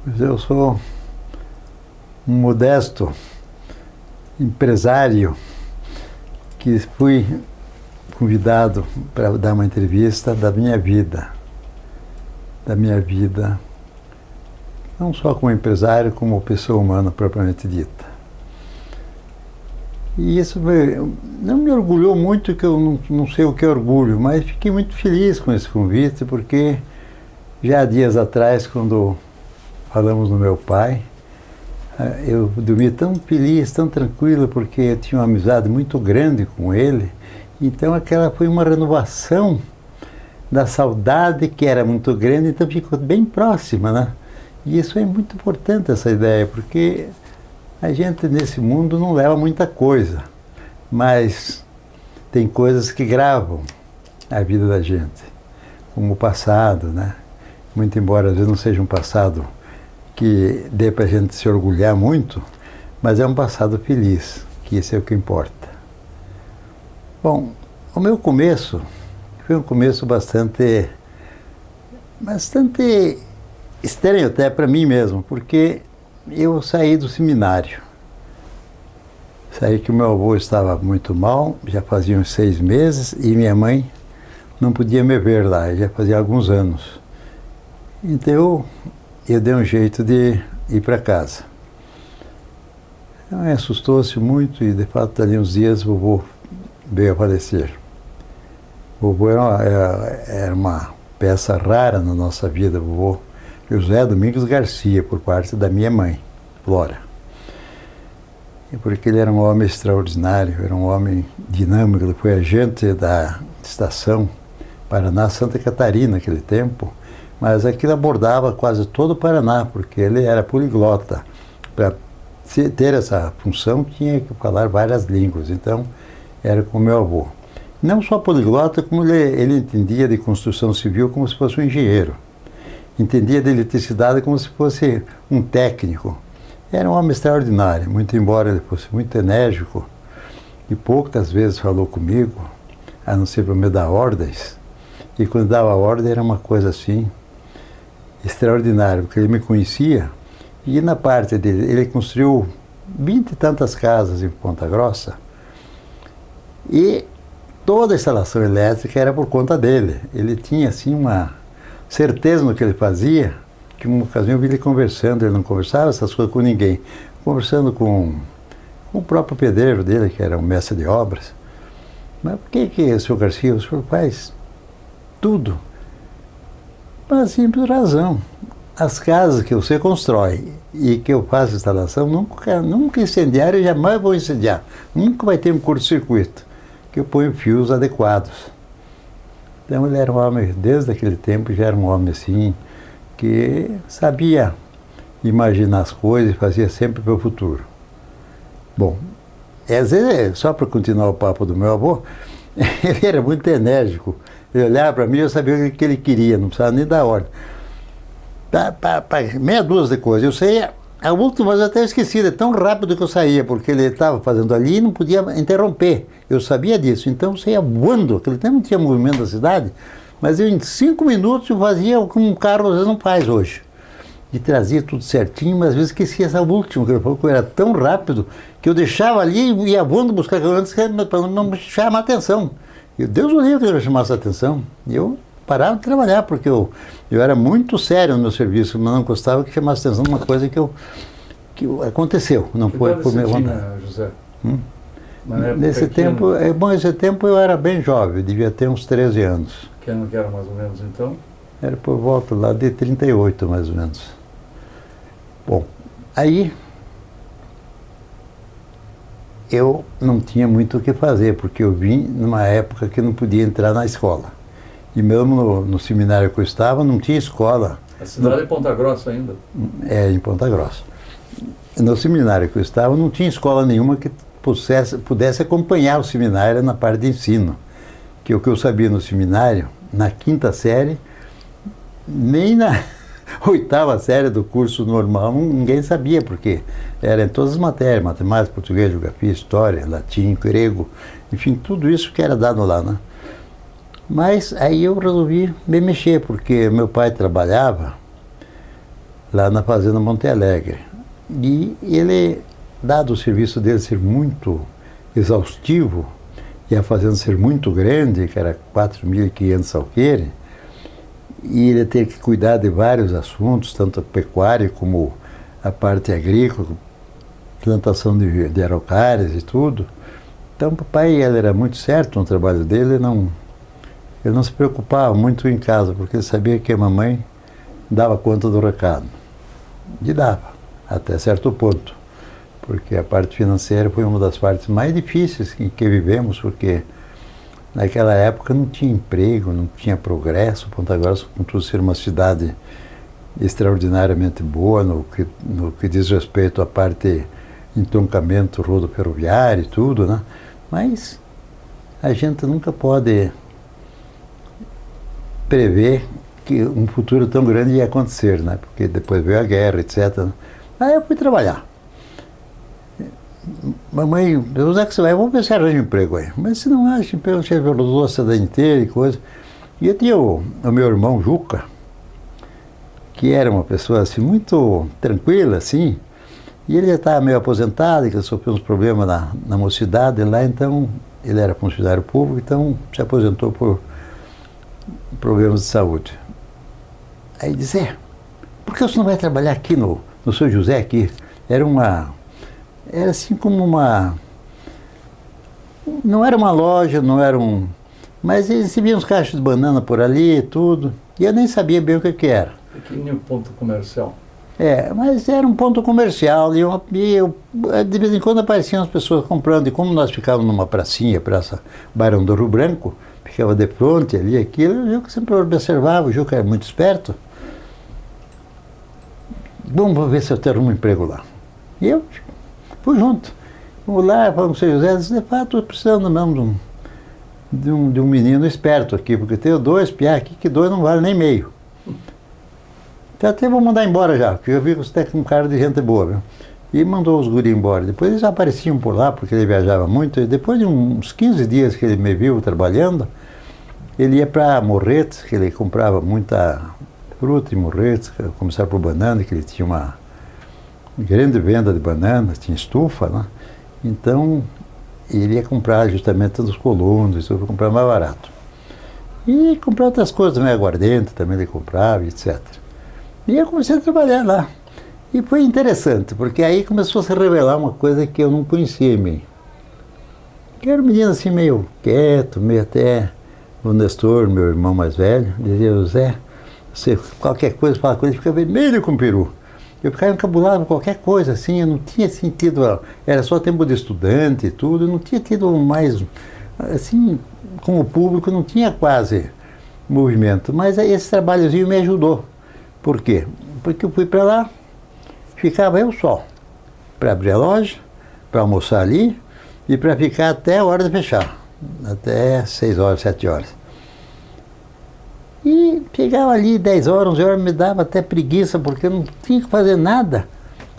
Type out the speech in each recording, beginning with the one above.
Pois eu sou um modesto empresário que fui convidado para dar uma entrevista da minha vida, não só como empresário, como pessoa humana propriamente dita. E isso não me orgulhou muito, que eu não sei o que é orgulho, mas fiquei muito feliz com esse convite, porque já há dias atrás, quando falamos no meu pai, eu dormi tão feliz, tão tranquilo, porque eu tinha uma amizade muito grande com ele. Então aquela foi uma renovação da saudade, que era muito grande, então ficou bem próxima, né? E isso é muito importante, essa ideia, porque a gente nesse mundo não leva muita coisa, mas tem coisas que gravam a vida da gente, como o passado, né? Muito embora às vezes não seja um passado que dê para a gente se orgulhar muito, mas é um passado feliz, que isso é o que importa. Bom, o meu começo foi um começo bastante estranho até para mim mesmo, porque eu saí do seminário. Saí que o meu avô estava muito mal, já fazia uns 6 meses, e minha mãe não podia me ver lá, já fazia alguns anos. Então eu dei um jeito de ir para casa. Ela assustou-se muito e, de fato, ali uns dias o vovô veio a falecer. O vovô era uma peça rara na nossa vida, o vovô José Domingos Garcia, por parte da minha mãe, Flora. E porque ele era um homem extraordinário, era um homem dinâmico, ele foi agente da estação Paraná-Santa Catarina naquele tempo, mas aquilo abordava quase todo o Paraná, porque ele era poliglota. Para ter essa função, tinha que falar várias línguas, então era com meu avô. Não só poliglota, como ele entendia de construção civil como se fosse um engenheiro. Entendia de eletricidade como se fosse um técnico. Era um homem extraordinário, muito embora ele fosse muito enérgico, e poucas vezes falou comigo, a não ser para me dar ordens. E quando dava ordem era uma coisa assim, extraordinária, porque ele me conhecia, e na parte dele, ele construiu 20 e tantas casas em Ponta Grossa, e toda a instalação elétrica era por conta dele. Ele tinha assim uma certeza no que ele fazia, que uma ocasião eu vi ele conversando, ele não conversava essas coisas com ninguém, conversando com o próprio pedreiro dele, que era um mestre de obras. Mas por que o senhor Garcia, o senhor faz tudo? Pela simples razão. As casas que você constrói e que eu faço instalação nunca incendiaram e jamais vão incendiar. Nunca vai ter um curto-circuito, que eu ponho fios adequados. Então ele era um homem, desde aquele tempo já era um homem assim, que sabia imaginar as coisas e fazia sempre para o futuro. Bom, às vezes, só para continuar o papo do meu avô, ele era muito enérgico. Ele olhava para mim e eu sabia o que ele queria, não precisava nem dar ordem. Meia dúzia de coisas. Eu saía, a última vez eu até esqueci, é tão rápido que eu saía, porque ele estava fazendo ali e não podia interromper. Eu sabia disso, então eu saía voando. Aquele tempo não tinha movimento da cidade, mas eu em 5 minutos eu fazia o que um carro às vezes não faz hoje. E trazia tudo certinho, mas às vezes esquecia essa última, que ele falou que eu era tão rápido que eu deixava ali e ia voando buscar antes para não chamar a atenção. E Deus o livre que eu chamasse a atenção. E eu parava de trabalhar, porque eu era muito sério no meu serviço, mas não gostava que chamasse atenção numa coisa que aconteceu, não foi por minha vontade. José? Nesse tempo, esse tempo eu era bem jovem, devia ter uns 13 anos. Que ano que era mais ou menos então? Era por volta lá de 38, mais ou menos. Bom, aí eu não tinha muito o que fazer, porque eu vim numa época que não podia entrar na escola. E mesmo no seminário que eu estava, não tinha escola. A cidade é Ponta Grossa ainda? É, em Ponta Grossa. No seminário que eu estava, não tinha escola nenhuma que pudesse acompanhar o seminário na parte de ensino. Que o que eu sabia no seminário, na 5ª série, nem na 8ª série do curso normal, ninguém sabia, porque era em todas as matérias, matemática, português, geografia, história, latim, grego, enfim, tudo isso que era dado lá, né? Mas aí eu resolvi me mexer, porque meu pai trabalhava lá na Fazenda Monte Alegre. E ele, dado o serviço dele ser muito exaustivo, e a fazenda ser muito grande, que era 4.500 alqueires, e ele ter que cuidar de vários assuntos, tanto a pecuária como a parte agrícola, plantação de araucárias e tudo. Então o papai, ele era muito certo no trabalho dele, ele não se preocupava muito em casa, porque ele sabia que a mamãe dava conta do recado. E dava, até certo ponto, porque a parte financeira foi uma das partes mais difíceis em que vivemos, porque naquela época não tinha emprego, não tinha progresso. Ponta Grossa, contudo, ser uma cidade extraordinariamente boa no que diz respeito à parte entroncamento rodoviário e tudo, né? Mas a gente nunca pode prever que um futuro tão grande ia acontecer, né? Porque depois veio a guerra, etc. Aí eu fui trabalhar. Mamãe, onde é que você vai? Vamos ver se arranja um emprego aí. Mas se não acha emprego, você rodou a cidade inteira e coisa. E eu tinha o meu irmão Juca, que era uma pessoa assim muito tranquila, assim. E ele já estava meio aposentado, que ele sofreu uns problemas na mocidade lá, então ele era funcionário público, então se aposentou por problemas de saúde. Aí disse, por que você não vai trabalhar aqui no São José aqui? Era assim como não era uma loja, não era mas eles viam uns cachos de banana por ali e tudo, e eu nem sabia bem o que era. Pequenininho ponto comercial. Mas era um ponto comercial, e de vez em quando apareciam as pessoas comprando, e como nós ficávamos numa pracinha, Praça Barão do Rio Branco, ficava de frente ali, aquilo, o Juca sempre observava, o Juca era muito esperto. Vamos ver se eu tenho um emprego lá. E eu fui junto. Vamos lá, para o São José, disse, de fato, estou precisando mesmo de um menino esperto aqui, porque tenho 2 piá aqui, que 2 não vale nem meio. Então até vou mandar embora já, porque eu vi que você é um cara de gente boa, viu? E mandou os guris embora. Depois eles apareciam por lá, porque ele viajava muito, e depois de uns 15 dias que ele me viu trabalhando, ele ia para Morretes, que ele comprava muita fruta em Morretes, começar por banana, que ele tinha uma grande venda de bananas, tinha estufa, né? Então ele ia comprar justamente dos colunos, isso, para comprar mais barato. E comprar outras coisas também, aguardente também ele comprava, etc. E eu comecei a trabalhar lá. E foi interessante, porque aí começou a se revelar uma coisa que eu não conhecia em mim. Eu era um menino assim meio quieto, meio até... O Nestor, meu irmão mais velho, dizia, José, você qualquer coisa, fala com ele, fica vermelho com o peru. Eu ficava encabulado com qualquer coisa, assim, eu não tinha sentido, era só tempo de estudante e tudo, eu não tinha tido mais, assim, com o público, não tinha quase movimento. Mas esse trabalhozinho me ajudou. Por quê? Porque eu fui para lá, ficava eu só, para abrir a loja, para almoçar ali e para ficar até a hora de fechar, até 6 horas, 7 horas. E chegava ali 10 horas, 11 horas, me dava até preguiça, porque eu não tinha que fazer nada.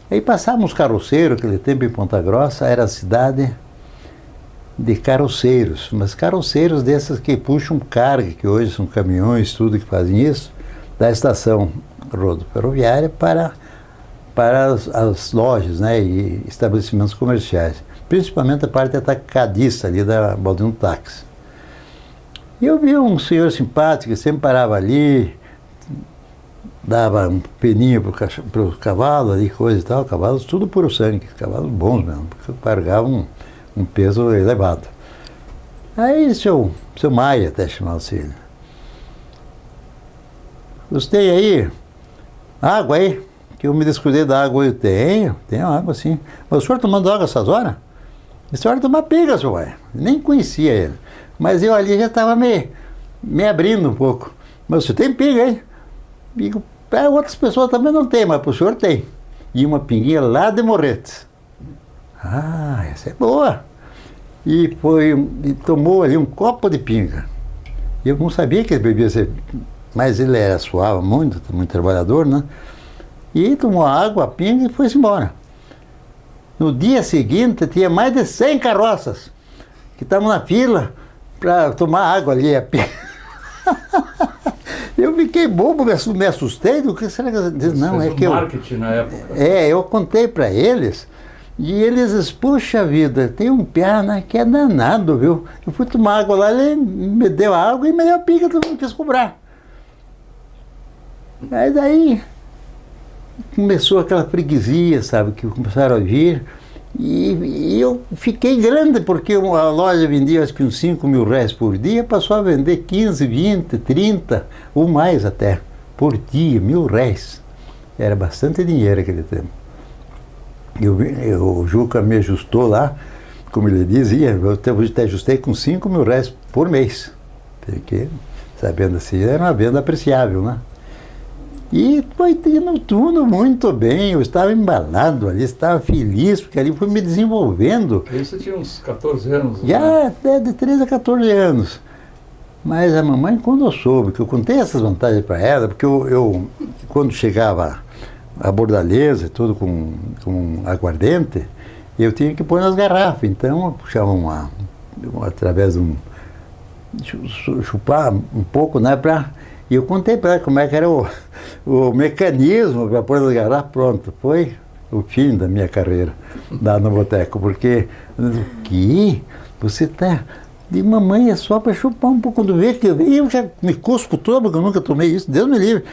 Aí passávamos carroceiros, aquele tempo em Ponta Grossa, era a cidade de carroceiros, mas carroceiros desses que puxam carga, que hoje são caminhões, tudo que fazem isso, da estação rodoviária para as lojas, né, e estabelecimentos comerciais, principalmente a parte atacadista ali da Baldino Táxi. E eu vi um senhor simpático que sempre parava ali, dava um peninho para o cavalo ali, coisa e tal, cavalos tudo puro sangue, cavalos bons mesmo, porque carregavam um peso elevado. Aí seu Maia, até chamava-se ele. Gostei aí, água aí, que eu me descuidei da água. Eu tenho água sim. Mas o senhor tomando água essas horas? O senhor toma pinga, seu Maia. Nem conhecia ele. Mas eu ali já estava me abrindo um pouco. Mas você tem pinga, hein? Digo, para outras pessoas também não tem, mas para o senhor tem. E uma pinguinha lá de Morretes. Ah, essa é boa. E tomou ali um copo de pinga. Eu não sabia que ele bebia, mas ele era suave, muito trabalhador, né? E tomou água, a pinga e foi-se embora. No dia seguinte, tinha mais de 100 carroças que estavam na fila para tomar água ali, a pinga. Eu fiquei bobo, me assustei. O que será que eu disse? Não, é que eu... marketing na época. Eu contei para eles e eles dizem, puxa vida, tem um piá, né, que é danado, viu? Eu fui tomar água lá, ele me deu água e me deu a pica, todo mundo quis cobrar. Aí daí começou aquela freguesia, sabe, que começaram a vir. E eu fiquei grande, porque a loja vendia acho que uns 5 mil reais por dia, passou a vender 15, 20, 30, ou mais até, por dia, 1.000 reais. Era bastante dinheiro naquele tempo. O Juca me ajustou lá, como ele dizia, eu te ajustei com 5 mil reais por mês. Porque, sabendo assim, era uma venda apreciável, né? E foi indo tudo muito bem, eu estava embalado ali, estava feliz, porque ali fui me desenvolvendo. Aí você tinha uns 14 anos? Já né? até de 13 a 14 anos. Mas a mamãe, quando eu soube, que eu contei essas vantagens para ela, porque eu quando chegava a bordaleza e tudo com aguardente, eu tinha que pôr nas garrafas, então eu puxava através de chupar um pouco, né, e eu contei para ela como é que era o mecanismo para pôr nas garrafas. Pronto, foi o fim da minha carreira lá no boteco, porque o que? Você está de mamãe, é só para chupar um pouco do verde, que eu já me cuspo todo, porque eu nunca tomei isso, Deus me livre.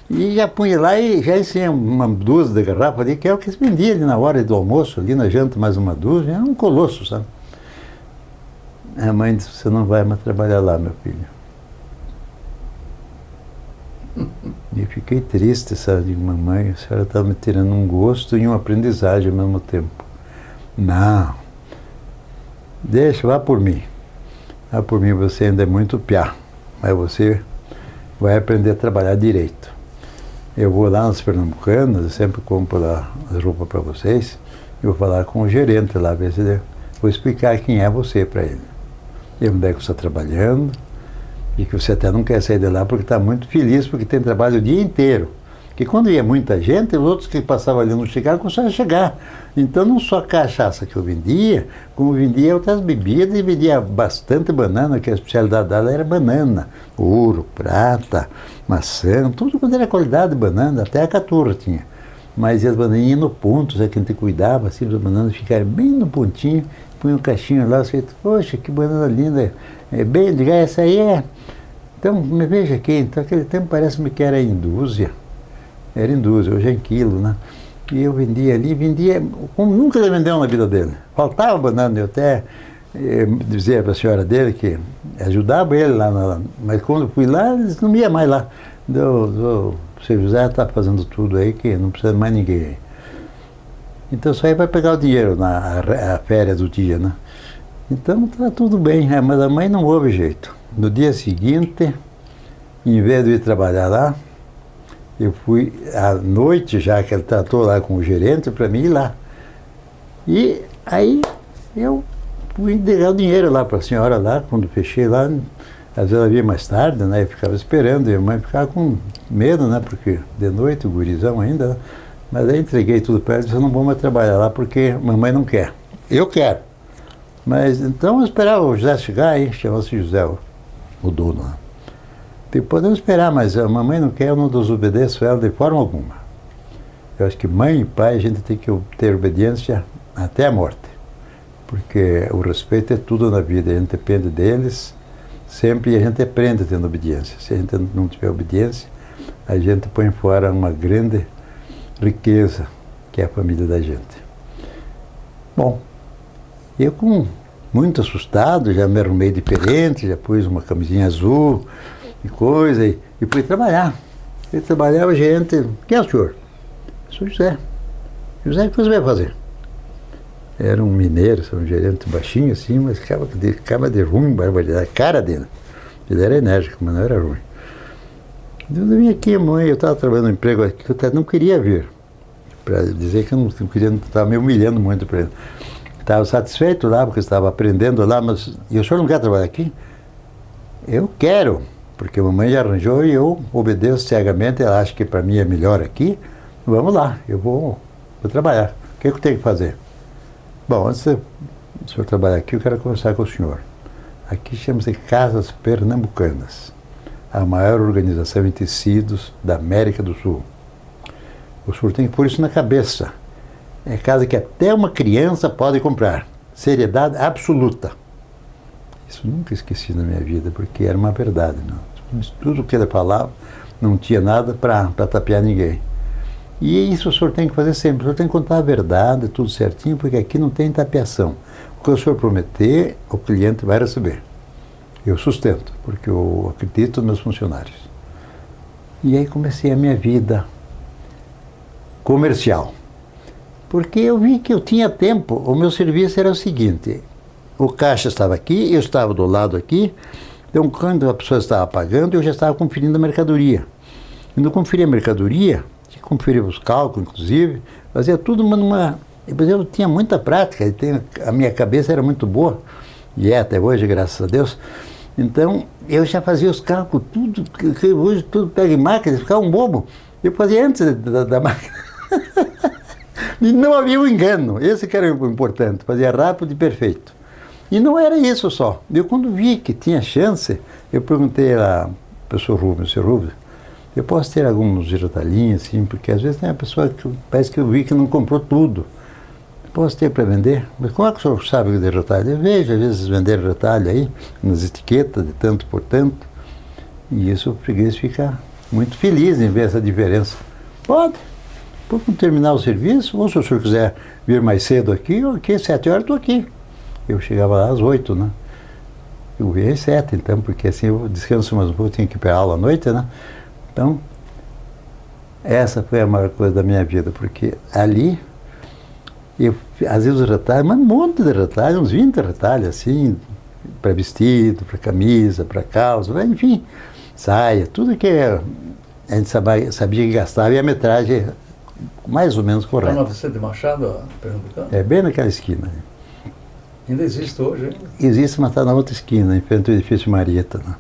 E já punha lá e já ensinei uma dúzia de garrafa ali, que é o que se vendia ali na hora do almoço, ali na janta, mais uma dúzia, era um colosso, sabe? A mãe disse, você não vai mais trabalhar lá, meu filho. E fiquei triste, sabe? Digo, mamãe, a senhora está me tirando um gosto e uma aprendizagem ao mesmo tempo. Não. Deixa, vá por mim. Vá por mim, você ainda é muito piá. Mas você vai aprender a trabalhar direito. Eu vou lá nas Pernambucanas, eu sempre compro lá as roupas para vocês. Eu vou falar com o gerente lá, ver se ele... Vou explicar quem é você para ele. E onde é que você está trabalhando. E que você até não quer sair de lá porque está muito feliz, porque tem trabalho o dia inteiro. Porque quando ia muita gente, os outros que passavam ali não chegavam, começaram a chegar. Então não só a cachaça que eu vendia, como vendia outras bebidas e vendia bastante banana, que a especialidade dela era banana, ouro, prata, maçã, tudo quanto era qualidade de banana, até a caturra tinha. Mas as bananinhas no ponto, sabe, que a gente cuidava, assim, as bananas ficaram bem no pontinho, punha um caixinho lá, você, poxa, que banana linda, é bem, diga, essa aí é... Então, me veja aqui, então aquele tempo parece-me que era em dúzia. Era em dúzia, hoje é em quilo, né? E eu vendia ali, vendia como nunca ele vendeu na vida dele. Faltava banana, eu até dizia para a senhora dele que ajudava ele lá, mas quando eu fui lá, eles não iam mais lá. O seu José está fazendo tudo aí, que não precisa mais ninguém aí. Então só aí vai pegar o dinheiro na férias do dia, né? Então tá tudo bem, mas a mãe não houve jeito. No dia seguinte, em vez de ir trabalhar lá, eu fui à noite, já que ele tratou lá com o gerente, para mim ir lá. E aí eu fui entregar o dinheiro lá para a senhora lá, quando fechei lá, às vezes ela vinha mais tarde, né? Eu ficava esperando, e a mãe ficava com medo, né? Porque de noite, o gurizão ainda, né? Mas aí entreguei tudo para ela e disse, eu não vou mais trabalhar lá porque mamãe não quer. Eu quero. Mas então eu esperava o José chegar aí, chamava-se José, o dono lá. Podemos esperar, mas a mamãe não quer, eu não desobedeço ela de forma alguma. Eu acho que mãe e pai, a gente tem que ter obediência até a morte. Porque o respeito é tudo na vida, a gente depende deles sempre e a gente aprende tendo obediência. Se a gente não tiver obediência, a gente põe fora uma grande riqueza, que é a família da gente. Bom, eu muito assustado, já me arrumei diferente, já pus uma camisinha azul e coisa, e fui trabalhar. Eu trabalhava, gente, quem é o senhor? Eu sou José. José, o que você vai fazer? Era um mineiro, um gerente baixinho assim, mas ficava de ruim, barbaridade, a cara dele. Ele era enérgico, mas não era ruim. Eu vim aqui, mãe, eu estava trabalhando no emprego aqui, que eu não queria vir. Para dizer que eu não queria, estava me humilhando muito para ele. Estava satisfeito lá, porque estava aprendendo lá, mas e o senhor não quer trabalhar aqui? Eu quero, porque a mamãe já arranjou e eu obedeço cegamente, ela acha que para mim é melhor aqui. Vamos lá, eu vou trabalhar. O que eu tenho que fazer? Bom, antes de o senhor trabalhar aqui, eu quero conversar com o senhor. Aqui chama-se Casas Pernambucanas. a maior organização em tecidos da América do Sul. O senhor tem que pôr isso na cabeça. É casa que até uma criança pode comprar. Seriedade absoluta. Isso nunca esqueci na minha vida, porque era uma verdade. Não? Tudo que ele falava, não tinha nada para tapear ninguém. E isso o senhor tem que fazer sempre. O senhor tem que contar a verdade, tudo certinho, porque aqui não tem tapeação. O que o senhor prometer, o cliente vai receber. Eu sustento, porque eu acredito nos meus funcionários. E aí comecei a minha vida comercial. Porque eu vi que eu tinha tempo. O meu serviço era o seguinte: o caixa estava aqui, eu estava do lado aqui, então quando a pessoa estava pagando, eu já estava conferindo a mercadoria. E no conferir a mercadoria, tinha que conferir os cálculos, inclusive, fazia tudo numa... Eu tinha muita prática, a minha cabeça era muito boa, e é até hoje, graças a Deus. Então, eu já fazia os cálculos, tudo, que hoje tudo pega em máquina, ficava um bobo. Eu fazia antes da máquina. E não havia um engano, esse que era o importante, fazia rápido e perfeito. E não era isso só. Eu, quando vi que tinha chance, eu perguntei ao professor Rubens, senhor Rubens, eu posso ter alguns retalhinhos, assim, porque às vezes tem uma pessoa que parece que eu vi que não comprou tudo. Posso ter para vender? Mas como é que o senhor sabe de retalho? Eu vejo, às vezes, vender retalho aí, nas etiquetas, de tanto por tanto. E isso o freguês fica muito feliz em ver essa diferença. Pode. Vamos terminar o serviço, ou se o senhor quiser vir mais cedo aqui, ok, 7 horas estou aqui. Eu chegava lá às 8, né? Eu ia às 7, então, porque assim eu descanso mais um pouco, tinha que ir para aula à noite, né? Então, essa foi a maior coisa da minha vida, porque ali, eu, às vezes os retalhos, mas um monte de retalhos, uns 20 retalhos, assim, para vestido, para camisa, para calça, enfim, saia, tudo que a gente sabia que gastava e a metragem mais ou menos correta. Está na Vicente Machado, Pernambucano? É bem naquela esquina. Ainda existe hoje, hein? Existe, mas está na outra esquina, em frente ao edifício Marieta. Né?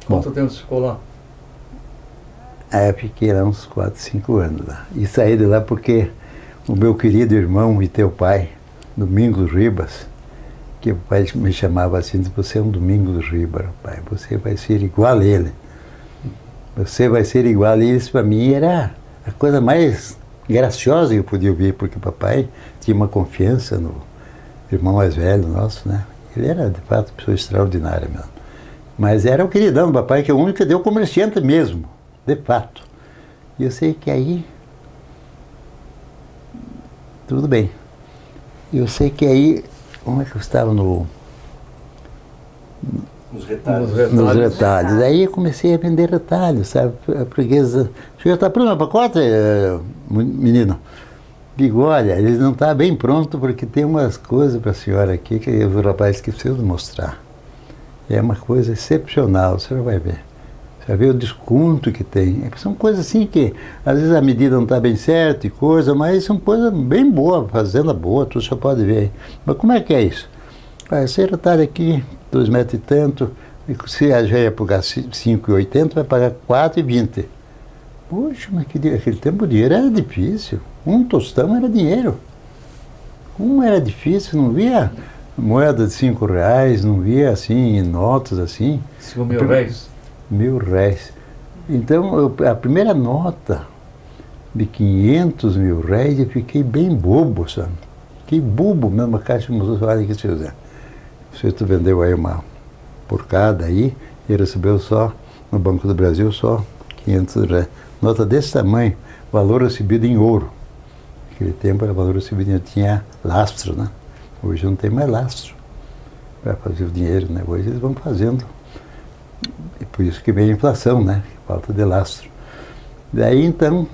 Quanto tempo você ficou lá? Aí eu fiquei lá uns 4, 5 anos lá. E saí de lá porque o meu querido irmão e teu pai, Domingos Ribas, que o pai me chamava assim, você é um Domingos Ribas, pai, você vai ser igual a ele. Você vai ser igual a ele. Isso para mim era a coisa mais graciosa que eu podia ouvir, porque o papai tinha uma confiança no irmão mais velho nosso, né? Ele era, de fato, uma pessoa extraordinária mesmo. Mas era o queridão do papai, que é o único que deu comerciante mesmo, de fato. E eu sei que aí... Tudo bem. Eu sei que aí... Como é que eu estava no... Nos retalhos. Nos retalhos. Aí eu comecei a vender retalhos, sabe? A freguesa... O senhor está pronto para pacote, menino? Digo, olha, ele não está bem pronto porque tem umas coisas para a senhora aqui que o rapaz esqueceu de mostrar. É uma coisa excepcional, o senhor vai ver. Você vai ver o desconto que tem. São coisas assim que, às vezes a medida não está bem certa e coisa, mas são coisas bem boas, fazenda boa, tudo você pode ver. Mas como é que é isso? Esse retalho aqui, 2 metros e tanto, e se já ia pagar 5,80, vai pagar 4,20. Poxa, mas naquele tempo o dinheiro era difícil. Um tostão era dinheiro. Era difícil, não via moeda de R$5, não via assim, notas assim. 5.000 réis? R$1.000. Então, a primeira nota de 500 mil réis, eu fiquei bem bobo, sabe? Fiquei bobo mesmo, a Caixa mostrou, olha aqui, seu Zé. Você vendeu aí uma porcada aí e recebeu só, no Banco do Brasil, só 500 réis. Nota desse tamanho, valor recebido em ouro. Naquele tempo era valor recebido, tinha lastro, né? Hoje não tem mais lastro para fazer o dinheiro, né? Hoje eles vão fazendo. E por isso que vem a inflação, né? Falta de lastro. Daí então,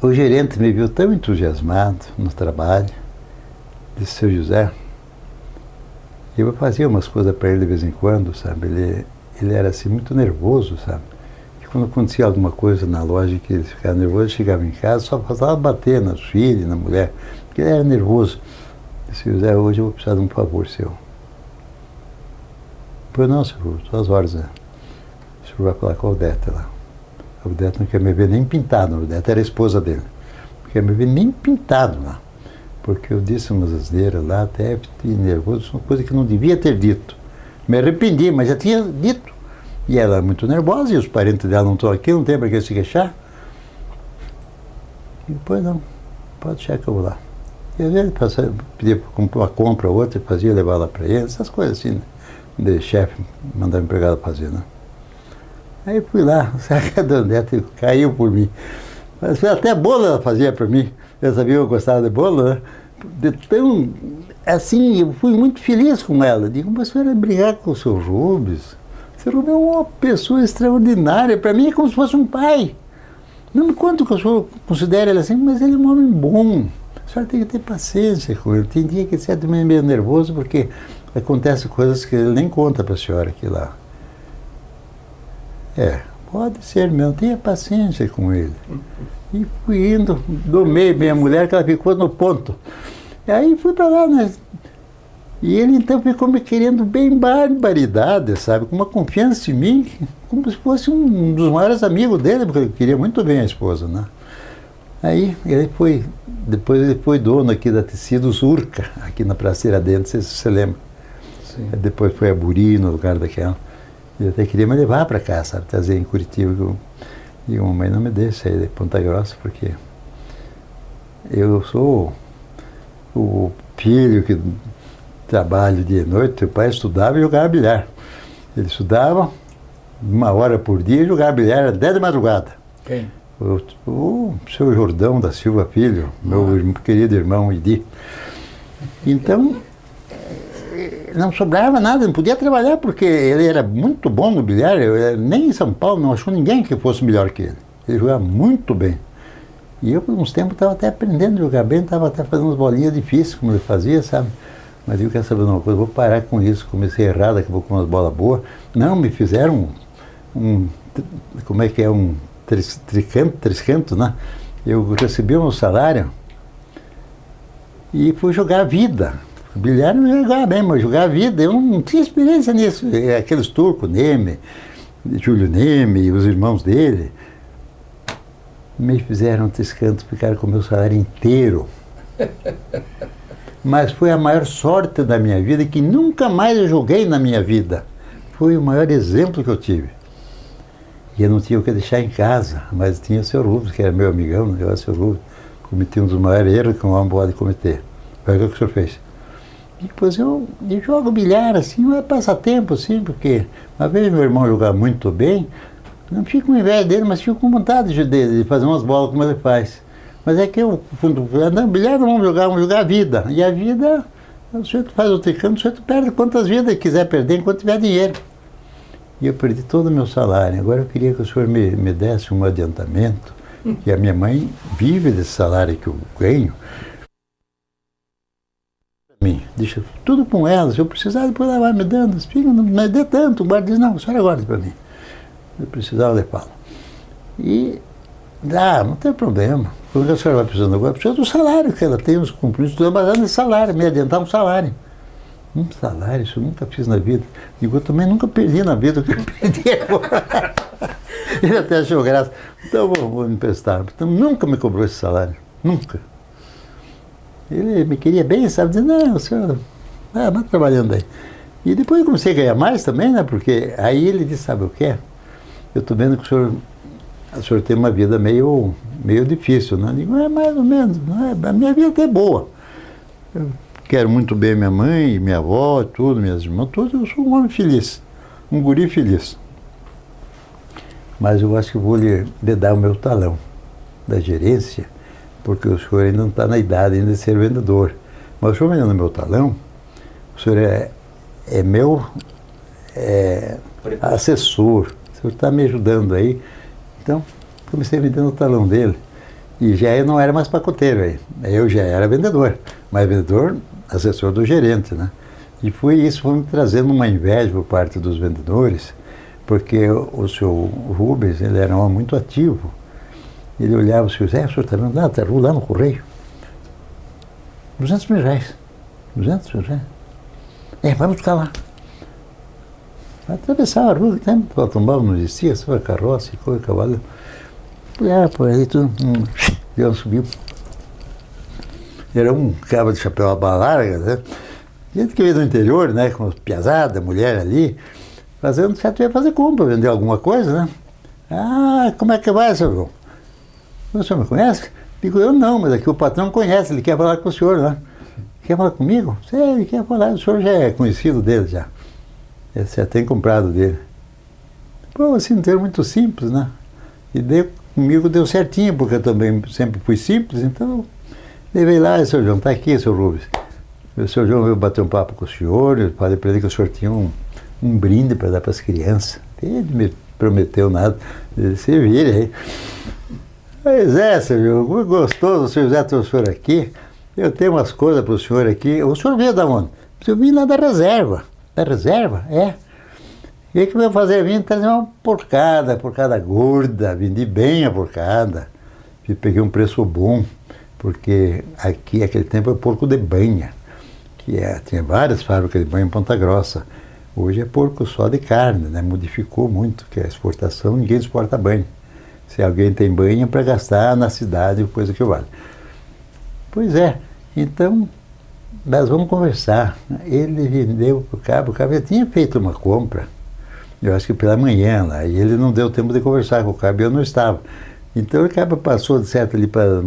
o gerente me viu tão entusiasmado no trabalho, disse, seu José, eu fazia umas coisas para ele de vez em quando, sabe? Ele era assim muito nervoso, sabe? Quando acontecia alguma coisa na loja que ele ficava nervoso, ele chegava em casa, só faltava bater nos filhos, na mulher, porque ele era nervoso. Eu disse, José, hoje eu vou precisar de um favor seu. Pois não, senhor, suas horas, né? O senhor vai falar com a Odete lá. A Odete não quer me ver nem pintado, a Odete era a esposa dele. Não quer me ver nem pintado lá. Porque eu disse umas asneiras lá, até fiquei nervoso, uma coisa que não devia ter dito. Me arrependi, mas já tinha dito. E ela é muito nervosa, e os parentes dela não estão aqui, não tem para que se queixar. E depois não, pode deixar que eu vou lá. E às vezes pedia uma compra ou outra, fazia, levar lá para ele, essas coisas assim, né? De chefe, mandar empregado fazer, né? Aí fui lá, a Donete caiu por mim. Mas até bolo ela fazia para mim. Eu sabia que eu gostava de bolo, né? De tão, assim, eu fui muito feliz com ela. Digo, mas você vai brigar com o seu Rubens? O seu Rubens é uma pessoa extraordinária. Para mim é como se fosse um pai. Não me conta que o senhor considera ele assim, mas ele é um homem bom. A senhora tem que ter paciência com ele. Tem dia que você é também meio nervoso porque acontecem coisas que ele nem conta para a senhora aqui lá. Pode ser mesmo, tenha paciência com ele. E fui indo, domei minha mulher, que ela ficou no ponto. E aí fui para lá, né? E ele então ficou me querendo bem barbaridade, sabe? Com uma confiança em mim, como se fosse um dos maiores amigos dele, porque ele queria muito bem a esposa, né? Aí ele foi, depois ele foi dono aqui da Tecidos Urca, aqui na Praça Tiradentes, não sei se você lembra. Sim. Depois foi a Buri, no lugar daquela. Ele até queria me levar para cá, sabe? Trazer em Curitiba. E a mamãe não me deixa sair de Ponta Grossa, porque eu sou o filho que trabalha dia e noite. Meu pai estudava e jogava bilhar. Ele estudava 1 hora por dia e jogava bilhar até de madrugada. Quem? O seu Jordão da Silva Filho, meu querido irmão Idi. Então, não sobrava nada, não podia trabalhar porque ele era muito bom no bilhar. Nem em São Paulo não achou ninguém que fosse melhor que ele. Ele jogava muito bem. E eu, por uns tempos, estava até aprendendo a jogar bem, estava até fazendo umas bolinhas difíceis, como ele fazia, sabe? Mas eu quero saber de uma coisa, vou parar com isso, comecei errado, daqui a pouco com umas bolas boas. Não, me fizeram como é que é, um triscanto, né? Eu recebi o meu salário e fui jogar a vida. Bilhar eu jogava bem, mas jogar a vida, eu não tinha experiência nisso. Aqueles turcos, Neme, Júlio Neme, os irmãos dele, me fizeram um triscanto, ficaram com o meu salário inteiro. Mas foi a maior sorte da minha vida, que nunca mais eu joguei na minha vida. Foi o maior exemplo que eu tive. E eu não tinha o que deixar em casa, mas tinha o seu Rubens, que era meu amigão, não era o seu Rubens. Cometi um dos maiores erros que um homem pode cometer. Foi o que o senhor fez. E depois eu jogo bilhar, assim, não é passatempo, assim, porque uma vez meu irmão jogava muito bem, não fico com inveja dele, mas fico com vontade de fazer umas bolas como ele faz. Mas é que eu, não, bilhar não vamos jogar a vida. E a vida, o senhor faz o tricampo, o senhor perde quantas vidas quiser perder, enquanto tiver dinheiro. E eu perdi todo o meu salário. Agora eu queria que o senhor me desse um adiantamento, que a minha mãe vive desse salário que eu ganho. Deixa tudo com ela, se eu precisar, depois ela vai me dando, filha, não me dê tanto, guarda, diz, não, a senhora guarda para mim. Eu precisava, eu falo. E não tem problema. O que a senhora vai precisando agora? Precisa do salário que ela tem, os compromissos, estou baseado nesse salário, me adiantar um salário. Um salário, isso eu nunca fiz na vida. Digo, eu também nunca perdi na vida o que eu perdi agora. Ele até achou graça. Então vou me emprestar. Então, nunca me cobrou esse salário. Nunca. Ele me queria bem, sabe? Dizendo, não, o senhor vai trabalhando aí. E depois eu comecei a ganhar mais também, né? Porque aí ele disse, sabe o que é? Eu estou vendo que o senhor tem uma vida meio difícil, né? Eu digo, mais ou menos, a minha vida até é boa. Eu quero muito bem minha mãe, minha avó, tudo, minhas irmãs, tudo. Eu sou um homem feliz, um guri feliz. Mas eu acho que eu vou lhe dar o meu talão da gerência, porque o senhor ainda não está na idade ainda de ser vendedor. Mas o senhor me dando meu talão, o senhor é meu assessor, o senhor está me ajudando aí. Então, comecei vendendo o talão dele. E já eu não era mais pacoteiro aí, eu já era vendedor, mas vendedor, assessor do gerente, né? E isso foi me trazendo uma inveja por parte dos vendedores, porque o seu Rubens, ele era um homem muito ativo. Ele olhava e disse, o senhor está vendo lá, está lá no correio? 200 mil reais. 200 mil reais? Vai buscar lá. Vai atravessar a rua, que tempo, o automóvel não existia, só a carroça, coisa, cavalo. Por aí tudo, Deus subiu. Era um cabo de chapéu aba larga, né? Gente que veio do interior, né, com piazada, mulher ali, fazendo certo, ia fazer compra, vender alguma coisa, né? Ah, como é que vai, seu João? O senhor me conhece? Digo, eu não, mas aqui o patrão conhece, ele quer falar com o senhor, né? Quer falar comigo? Sério, ele quer falar, o senhor já é conhecido dele, já. Você já tem comprado dele. Pô, assim, um termo muito simples, né? E comigo deu certinho, porque eu também sempre fui simples, então levei lá, seu João, tá aqui, seu Rubens. O senhor João veio bater um papo com o senhor, eu falei para ele que o senhor tinha um brinde para dar para as crianças. Ele me prometeu nada, ele se vira aí. Pois é, seu João, muito gostoso o senhor já trouxe o senhor aqui. Eu tenho umas coisas para o senhor aqui. O senhor veio da onde? Eu vim lá da reserva. Da reserva? É. E aí que veio fazer? Vim trazer uma porcada gorda, vendi bem a porcada. E peguei um preço bom, porque aqui, naquele tempo, é porco de banha. Tinha várias fábricas de banha em Ponta Grossa. Hoje é porco só de carne, né? Modificou muito, que a exportação, ninguém exporta banha. Se alguém tem banha, é para gastar na cidade, coisa que vale. Pois é, então, nós vamos conversar. Ele vendeu para o Cabo já tinha feito uma compra, eu acho que pela manhã lá, e ele não deu tempo de conversar com o Cabo, eu não estava. Então o Cabo passou de certo ali para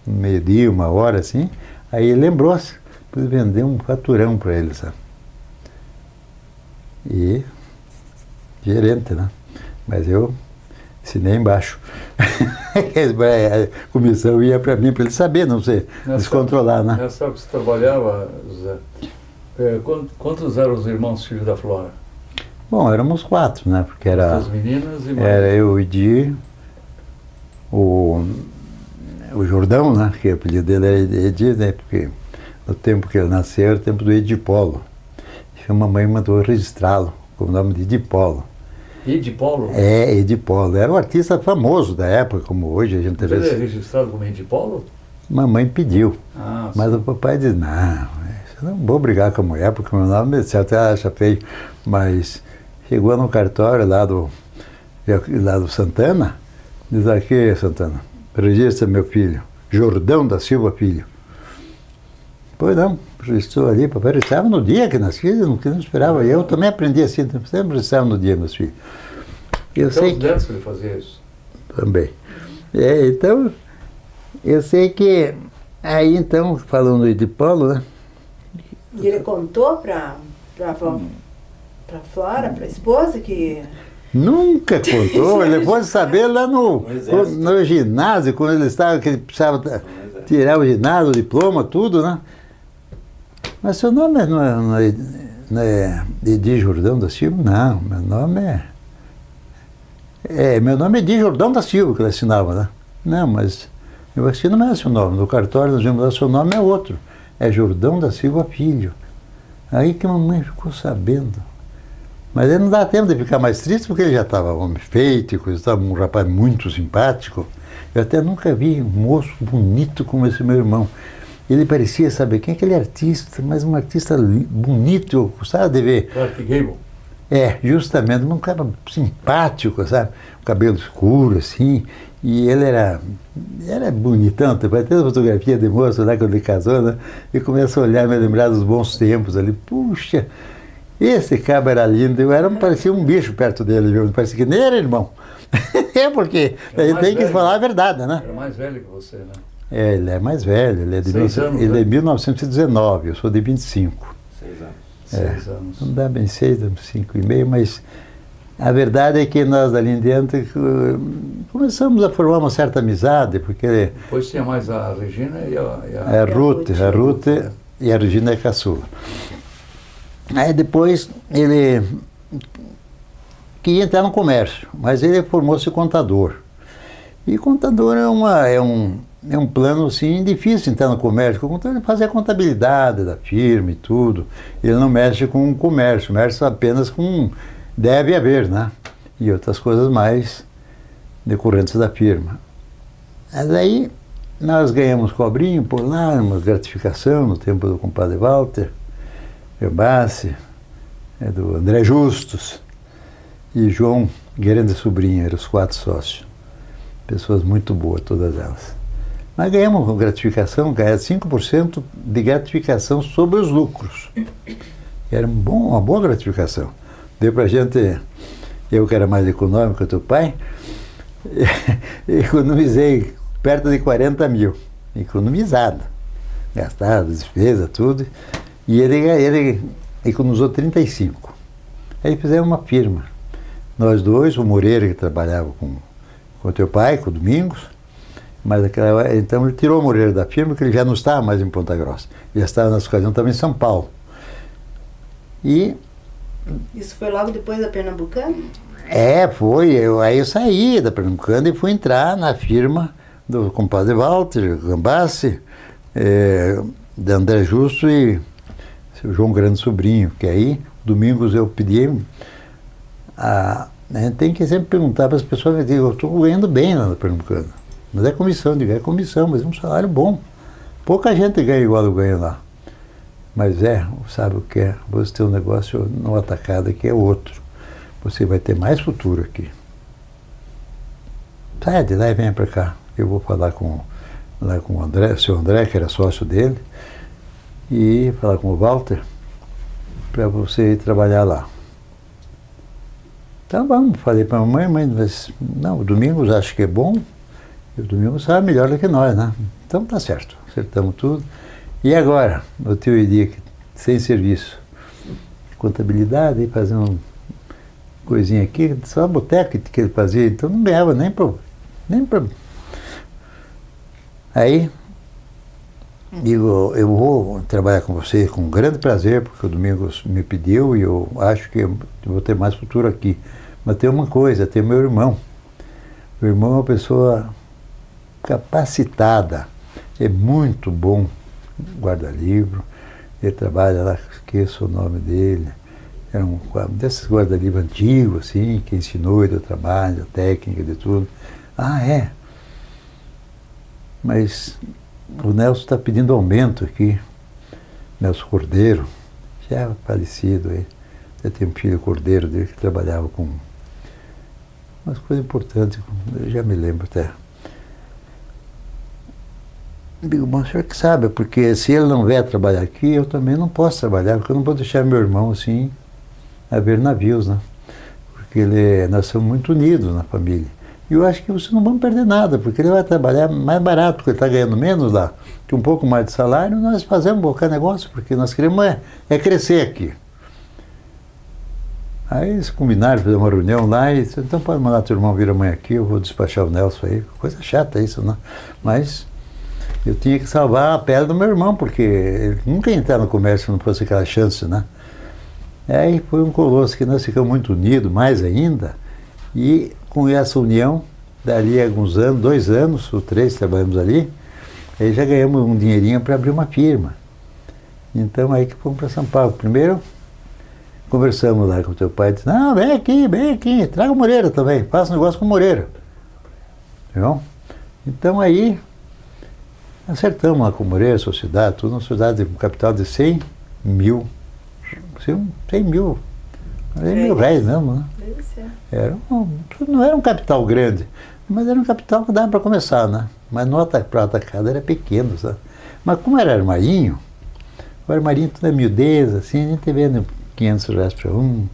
meio-dia, 1 hora, assim, aí ele lembrou-se, depois vendeu um faturão para ele, sabe? E gerente, né? Mas eu assinei embaixo. A comissão ia para mim, para ele saber, não sei, descontrolar, né? Nessa época que você trabalhava, José, quantos eram os irmãos filhos da Flora? Bom, éramos 4, né? Porque era... As meninas e mais... Era eu, o Edi, o Jordão, né? Que o apelido dele era Edi, né? Porque no tempo que ele nasceu era o tempo do Edipolo. A mamãe mandou registrá-lo com o nome de Edipolo. Edipolo? É, Edipolo. Era um artista famoso da época, como hoje a gente vê. Ele é registrado como Edipolo? Mamãe pediu. Ah, mas o papai disse, não vou brigar com a mulher, porque o meu nome você até acha feio. Mas chegou no cartório lá do Santana, diz aqui, Santana, registra meu filho, Jordão da Silva Filho. Pois não, registrou ali, papai registrava no dia que nasci, não esperava. Eu também aprendi assim, sempre registrava no dia, meus filhos. Eu sei que ele fazia isso. Também. Então, eu sei que, aí então, falando do Edipolo, né? E ele contou para Flora, para a esposa, que... Nunca contou, ele pôde saber lá no ginásio, quando ele estava, que ele precisava tirar o ginásio, o diploma, tudo, né? Mas seu nome não é Edi Jordão da Silva? Não, meu nome é Edi Jordão da Silva, que ele assinava, né? Não, mas eu assino não é seu nome, no cartório nós vimos lá, seu nome é outro, é Jordão da Silva Filho. Aí que a mamãe ficou sabendo. Mas ele não dá tempo de ficar mais triste, porque ele já estava homem feito, estava um rapaz muito simpático. Eu até nunca vi um moço bonito como esse meu irmão. Ele parecia, sabe quem? Aquele artista, mas um artista bonito, eu gostava de ver. Clark Gable? Justamente, um cara simpático, sabe? Um cabelo escuro, assim, e ele era bonitão, vai ter fotografia de moço lá quando ele casou, né? E começa a olhar, me lembrar dos bons tempos ali, puxa, esse cabo era lindo, parecia um bicho perto dele, viu? Parecia que nem era irmão. Porque a gente tem que falar a verdade, né? Era mais velho que você, né? Ele é mais velho, ele é de 1919, eu sou de 25. 6 anos. 6 anos. Não dá bem 6, 5,5, mas a verdade é que nós dali em diante começamos a formar uma certa amizade, porque... Depois tinha mais a Regina e a Ruth e a Regina é caçula. Aí depois ele queria entrar no comércio, mas ele formou-se contador. E contador é um plano assim, difícil entrar no comércio. O contador faz a contabilidade da firma e tudo. Ele não mexe com o comércio, mexe apenas com deve haver, né? E outras coisas mais decorrentes da firma. Mas aí nós ganhamos cobrinho por lá, uma gratificação no tempo do compadre Walter, Eubassi, do André Justus e João Guerreiro Sobrinho, eram os 4 sócios. Pessoas muito boas, todas elas. Nós ganhamos gratificação, ganhamos 5% de gratificação sobre os lucros. Era uma boa gratificação. Deu para a gente, eu que era mais econômico que o teu pai, economizei perto de 40 mil. Economizado. Gastado, despesa, tudo. E ele economizou 35. Aí fizemos uma firma. Nós dois, o Moreira, que trabalhava com o teu pai, com o Domingos, mas então ele tirou o Moreira da firma, porque ele já não estava mais em Ponta Grossa. Ele já estava nessa ocasião também em São Paulo. E... Isso foi logo depois da Pernambucana? Foi. Aí eu saí da Pernambucana e fui entrar na firma do compadre Walter, Gambassi, de André Justo e seu João Grande Sobrinho, que aí, domingos eu pedi a gente tem que sempre perguntar para as pessoas, eu estou ganhando bem lá na Pernambucana, mas é comissão, mas é um salário bom. Pouca gente ganha igual eu ganho lá. Mas sabe o que é? Você tem um negócio no atacado que é outro. Você vai ter mais futuro aqui. Sai de lá e venha para cá. Eu vou falar com o André, o seu André, que era sócio dele, e falar com o Walter para você ir trabalhar lá. Então vamos, falei para a mamãe, mas não, o Domingos acho que é bom, e o Domingos sabe melhor do que nós, né? Então tá certo, acertamos tudo. E agora, o teu iria sem serviço, contabilidade, fazendo uma coisinha aqui, só a boteca que ele fazia, então não ganhava nem para... Aí, digo, eu vou trabalhar com você com grande prazer, porque o Domingos me pediu e eu acho que eu vou ter mais futuro aqui. Mas tem uma coisa, tem meu irmão. Meu irmão é uma pessoa capacitada, é muito bom guarda-livro, ele trabalha lá, esqueço o nome dele, era um desses guarda-livros antigos, assim, que ensinou ele o trabalho, a técnica de tudo. Mas o Nelson está pedindo aumento aqui, Nelson Cordeiro, já é falecido aí, já tem um filho Cordeiro dele que trabalhava com umas coisas importantes, eu já me lembro até. Digo, bom, o senhor que sabe, porque se ele não vier trabalhar aqui, eu também não posso trabalhar, porque eu não vou deixar meu irmão assim a ver navios, né? Porque nós somos muito unidos na família. E eu acho que vocês não vão perder nada, porque ele vai trabalhar mais barato, porque ele está ganhando menos lá, que um pouco mais de salário, nós fazemos qualquer negócio, porque nós queremos crescer aqui. Aí eles combinaram, fizeram uma reunião lá e disseram, então pode mandar teu irmão vir amanhã aqui, eu vou despachar o Nelson aí. Coisa chata isso, né? Mas eu tinha que salvar a pele do meu irmão, porque ele nunca ia entrar no comércio se não fosse aquela chance, né? Aí foi um colosso que nós ficamos muito unidos, mais ainda, e com essa união, dali alguns anos, 2 anos ou 3 trabalhamos ali, aí já ganhamos um dinheirinho para abrir uma firma. Então aí que fomos para São Paulo. Primeiro, conversamos lá com o teu pai, disse, não, vem aqui, traga o Moreira também, faça um negócio com o Moreira. Entendeu? Então aí, acertamos lá com o Moreira, sociedade, tudo, uma sociedade com capital de 100 mil reais mesmo, né? Deve ser. Não era um capital grande, mas era um capital que dava para começar, né? Mas para atacado era pequeno, sabe? Mas como era armarinho, o armarinho tudo é miudez, assim, a gente vende 500 reais para um,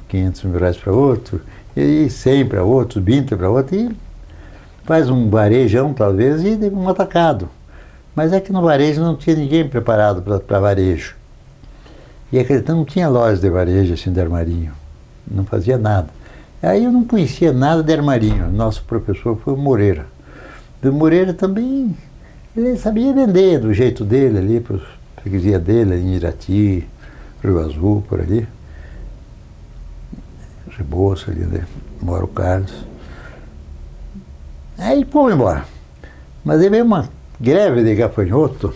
500 mil reais para outro, e 100 para outro, 20 para outro, e faz um varejão, talvez, e um atacado. Mas é que no varejo não tinha ninguém preparado para varejo. E acreditando, não tinha loja de varejo, assim, de armarinho. Não fazia nada. Aí eu não conhecia nada de armarinho. Nosso professor foi o Moreira. O Moreira também, ele sabia vender do jeito dele ali, para a freguesia dele, em Irati, Rio Azul, por ali. Rebouças ali, né? Mora o Carlos. Aí fomos embora. Mas aí veio uma greve de gafanhoto,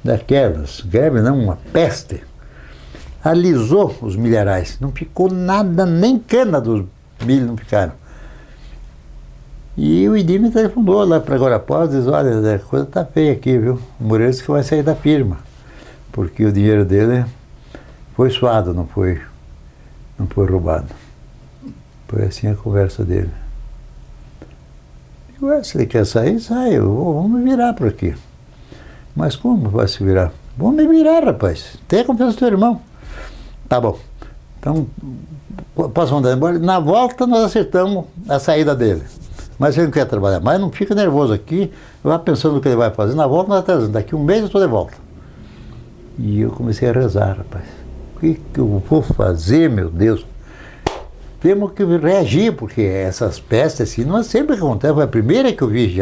daquelas, greve não, uma peste, alisou os milharais, não ficou nada, nem cana dos milho não ficaram. E o Idi me telefonou lá para Guarapó, diz, olha, a coisa tá feia aqui, viu? O Moreira disse que vai sair da firma, porque o dinheiro dele foi suado, não foi roubado. Foi assim a conversa dele. Ué, se ele quer sair, sai, vamos me virar por aqui. Mas como vai se virar? Vamos me virar, rapaz. Tenha confiança do teu irmão. Tá bom. Então, posso mandar embora? Na volta nós acertamos a saída dele. Mas ele não quer trabalhar mais, não fica nervoso aqui, vai pensando no que ele vai fazer. Na volta nós atrasamos. Daqui um mês eu estou de volta. E eu comecei a rezar, rapaz. O que eu vou fazer, meu Deus? Temos que reagir, porque essas pestes assim, não é sempre que acontece. Foi a primeira que eu vi,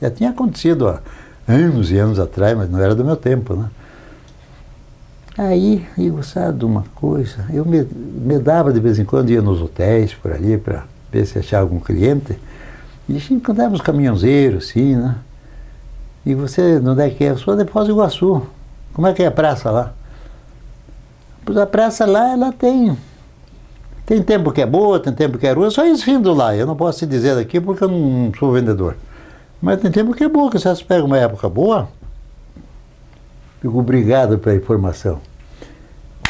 já tinha acontecido há anos e anos atrás, mas não era do meu tempo, né? Aí, eu sabe de uma coisa, eu me dava de vez em quando, ia nos hotéis por ali para ver se achava algum cliente, e a gente encontrava uns caminhonzeiros assim, né? E você, onde é que é? Eu sou de Foz do Iguaçu. Como é que é a praça lá? Pois a praça lá, ela tem tempo que é boa, tem tempo que é ruim, só isso indo lá. Eu não posso te dizer daqui porque eu não sou vendedor. Mas tem tempo que é boa, que vocês pegam uma época boa. Fico obrigado pela informação.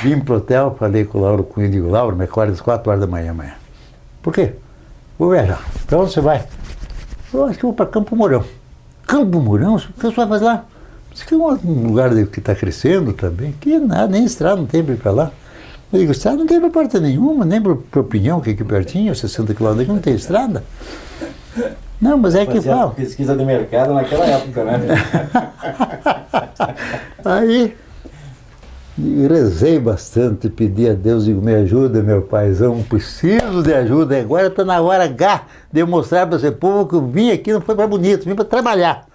Vim pro hotel, falei com o Lauro Cunha, digo, Lauro, me acorda às 4 horas da manhã amanhã. Por quê? Vou viajar. Para onde você vai? Eu acho que vou para Campo Mourão. Campo Mourão? O que você vai fazer lá? Isso aqui é um lugar que está crescendo também, que nada, nem estrada não tem para ir para lá. Eu digo, estrada não tem para parte nenhuma, nem para Opinião, que é aqui pertinho, 60 quilômetros, não tem estrada. Não, mas é que fala. Pesquisa de mercado naquela época, né? Aí, rezei bastante, pedi a Deus, digo, me ajuda, meu paizão, preciso de ajuda. Agora está na hora H de eu mostrar para esse povo que eu vim aqui, não foi para bonito, vim para trabalhar.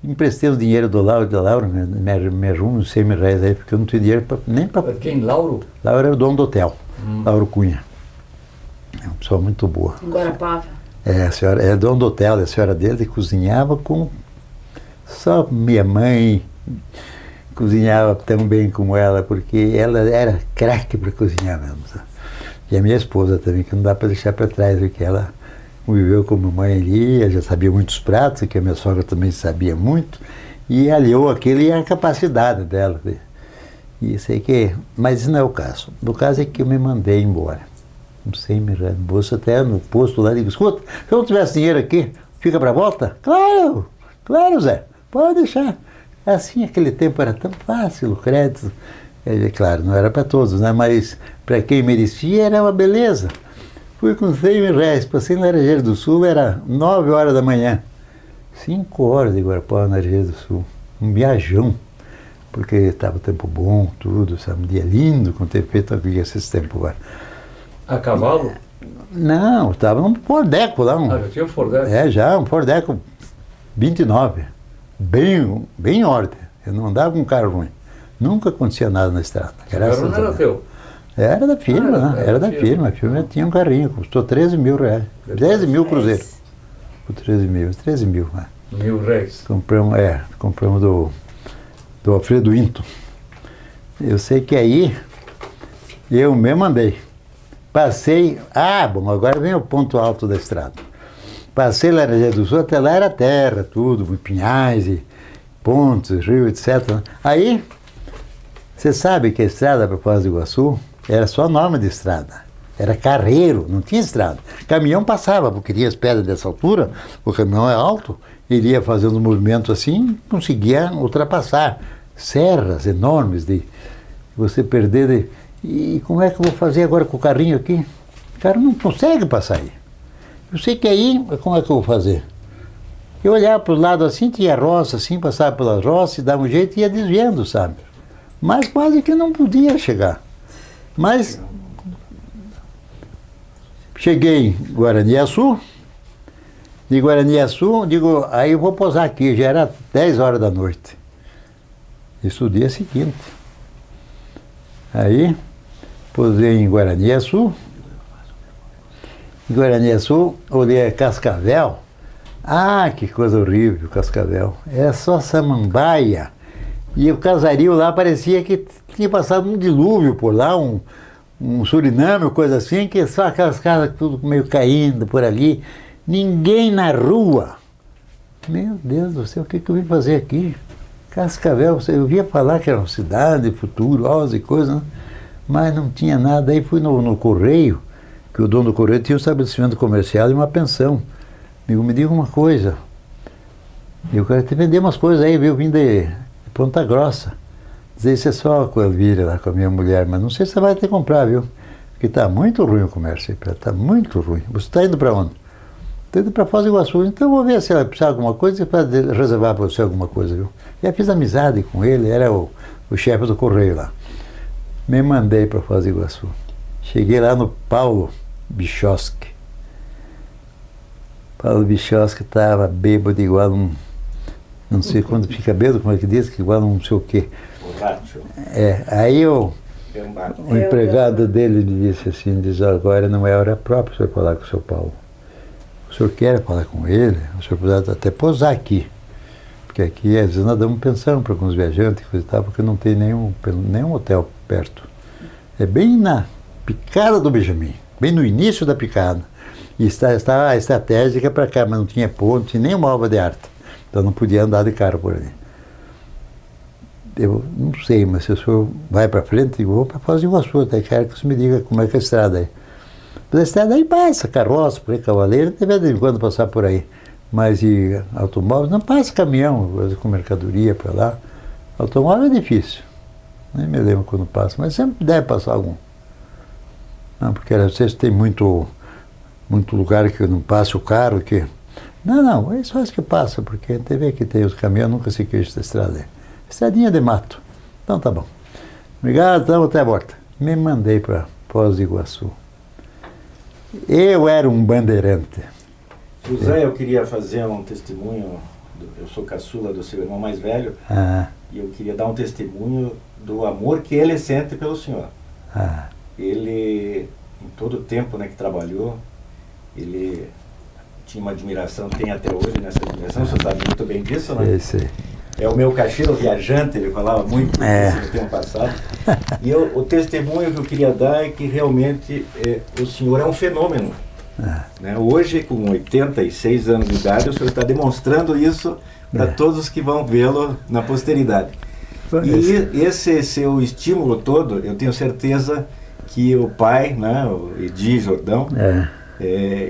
Emprestei o dinheiro do Lauro, me arrumo uns 100 mil reais aí, porque eu não tinha dinheiro nem para... Quem? Lauro? Lauro era o dono do hotel, Lauro Cunha. É uma pessoa muito boa. Guarapava. É, a senhora é dono do hotel, a senhora dele cozinhava com... Só minha mãe cozinhava tão bem como ela, porque ela era craque para cozinhar mesmo. Sabe? E a minha esposa também, que não dá para deixar para trás, porque ela viveu com a mamãe ali, ela já sabia muitos pratos, que a minha sogra também sabia muito, e aliou aquilo e a capacidade dela. E sei que... Mas isso não é o caso. O caso é que eu me mandei embora. Não sei, me bolso até no posto lá, digo, escuta, se eu não tivesse dinheiro aqui, fica para volta? Claro, claro, Zé, pode deixar. Assim, aquele tempo era tão fácil, o crédito, claro, não era para todos, né? Mas para quem merecia era uma beleza. Fui com 100 mil reais, passei na Laranjeira do Sul, era 9 horas da manhã. 5 horas de Guarapava na Laranjeira do Sul, um viajão, porque estava tempo bom, tudo, sabe, um dia lindo, com ter feito aqui esses tempos agora. A cavalo? Não, estava num Fordeco lá. Já tinha um Fordeco? Já, um Fordeco 29. Bem em ordem. Eu não andava com um carro ruim. Nunca acontecia nada na estrada. O carro não era teu? Era da firma, né? Era da firma. A firma tinha um carrinho, custou 13 mil reais. 13 mil cruzeiros. Por 13 mil. Né? R$1.000. Compramos do Alfredo Hinton. Eu sei que aí eu mesmo andei. Passei, bom, agora vem o ponto alto da estrada. Passei Laranjeira do Sul, até lá era terra, tudo, pinhais e pontes, rio, etc. Aí, você sabe que a estrada para Foz do Iguaçu era só nome de estrada. Era carreiro, não tinha estrada. Caminhão passava, porque tinha as pedras dessa altura, o caminhão é alto, ele ia fazendo um movimento assim, conseguia ultrapassar. Serras enormes de você perder... E como é que eu vou fazer agora com o carrinho aqui? O cara não consegue passar aí. Eu sei que aí, como é que eu vou fazer? Eu olhava para o lado assim, tinha roça assim, passava pelas roças, dava um jeito e ia desviando, sabe? Mas quase que não podia chegar. Mas cheguei em Guaraniaçu, de Guaraniaçu, digo, aí eu vou pousar aqui, já era 10 horas da noite. Isso o dia seguinte. Aí, pousei em Guaraniaçu. Em Guaraniaçu, olhei a Cascavel. Que coisa horrível, Cascavel. É só samambaia. E o casario lá parecia que tinha passado um dilúvio por lá, um Suriname, coisa assim, que só aquelas casas tudo meio caindo por ali. Ninguém na rua. Meu Deus do céu, o que eu vim fazer aqui? Cascavel, eu via falar que era uma cidade, futuro, e coisas, né? Mas não tinha nada. Aí fui no Correio, que o dono do Correio tinha um estabelecimento comercial e uma pensão. amigo, me diga uma coisa. Eu quero te vender umas coisas aí, viu? Eu vim de Ponta Grossa. Dizer isso é só com a Elvira, lá com a minha mulher, mas não sei se você vai ter que comprar, viu? Porque está muito ruim o comércio aí, está muito ruim. Você está indo para onde? Estou indo para Foz do Iguaçu, então eu vou ver se ela precisa de alguma coisa e para reservar para você alguma coisa, viu? Já fiz amizade com ele, era o chefe do correio lá. Me mandei para Foz do Iguaçu. Cheguei lá no Paulo Bichowski. Paulo Bichowski estava bêbado igual um... Não sei quando fica bêbado, como é que diz? Que igual um não sei o quê. Borracho. Aí o Gambado. empregado dele disse assim, diz, agora não é hora própria para o senhor falar com o seu Paulo. O senhor quer falar com ele? O senhor pode até pousar aqui. Porque aqui, às vezes, nós damos pensão para alguns viajantes, coisa e tal, porque não tem nenhum hotel perto. É bem na picada do Benjamin, bem no início da picada. E está a estratégica para cá, mas não tinha ponte, nem uma obra de arte. Então não podia andar de carro por ali. Eu não sei, mas se o senhor vai para frente, eu vou para Foz do Iguaçu, até quero que você me diga como é que é a estrada aí. Mas a estrada aí passa, carroça, por aí, cavaleiro, de vez em quando passar por aí. Mas e automóvel, não passa caminhão, com mercadoria para lá. Automóvel é difícil. Nem me lembro quando passa, mas sempre deve passar algum. Não, porque às vezes tem muito lugar que não passa o carro, que... Não, é só isso que passa, porque a gente vê que tem os caminhões, nunca se queixa da estrada aí. Estradinha de mato. Então tá bom. Obrigado, então até a volta. Me mandei para Foz do Iguaçu. Eu era um bandeirante. José, eu queria fazer um testemunho, eu sou caçula do seu irmão mais velho, e eu queria dar um testemunho do amor que ele sente pelo senhor. Ele, em todo o tempo, né, que trabalhou, ele tinha uma admiração, tem até hoje nessa admiração, você sabe muito bem disso, né? Sei. É o meu caixeiro viajante, ele falava muito disso no tempo passado. E o testemunho que eu queria dar é que realmente o senhor é um fenômeno. Né? Hoje, com 86 anos de idade, o senhor está demonstrando isso para todos os que vão vê-lo na posteridade. E esse seu estímulo todo, eu tenho certeza que o pai, né, o Edi Jordão,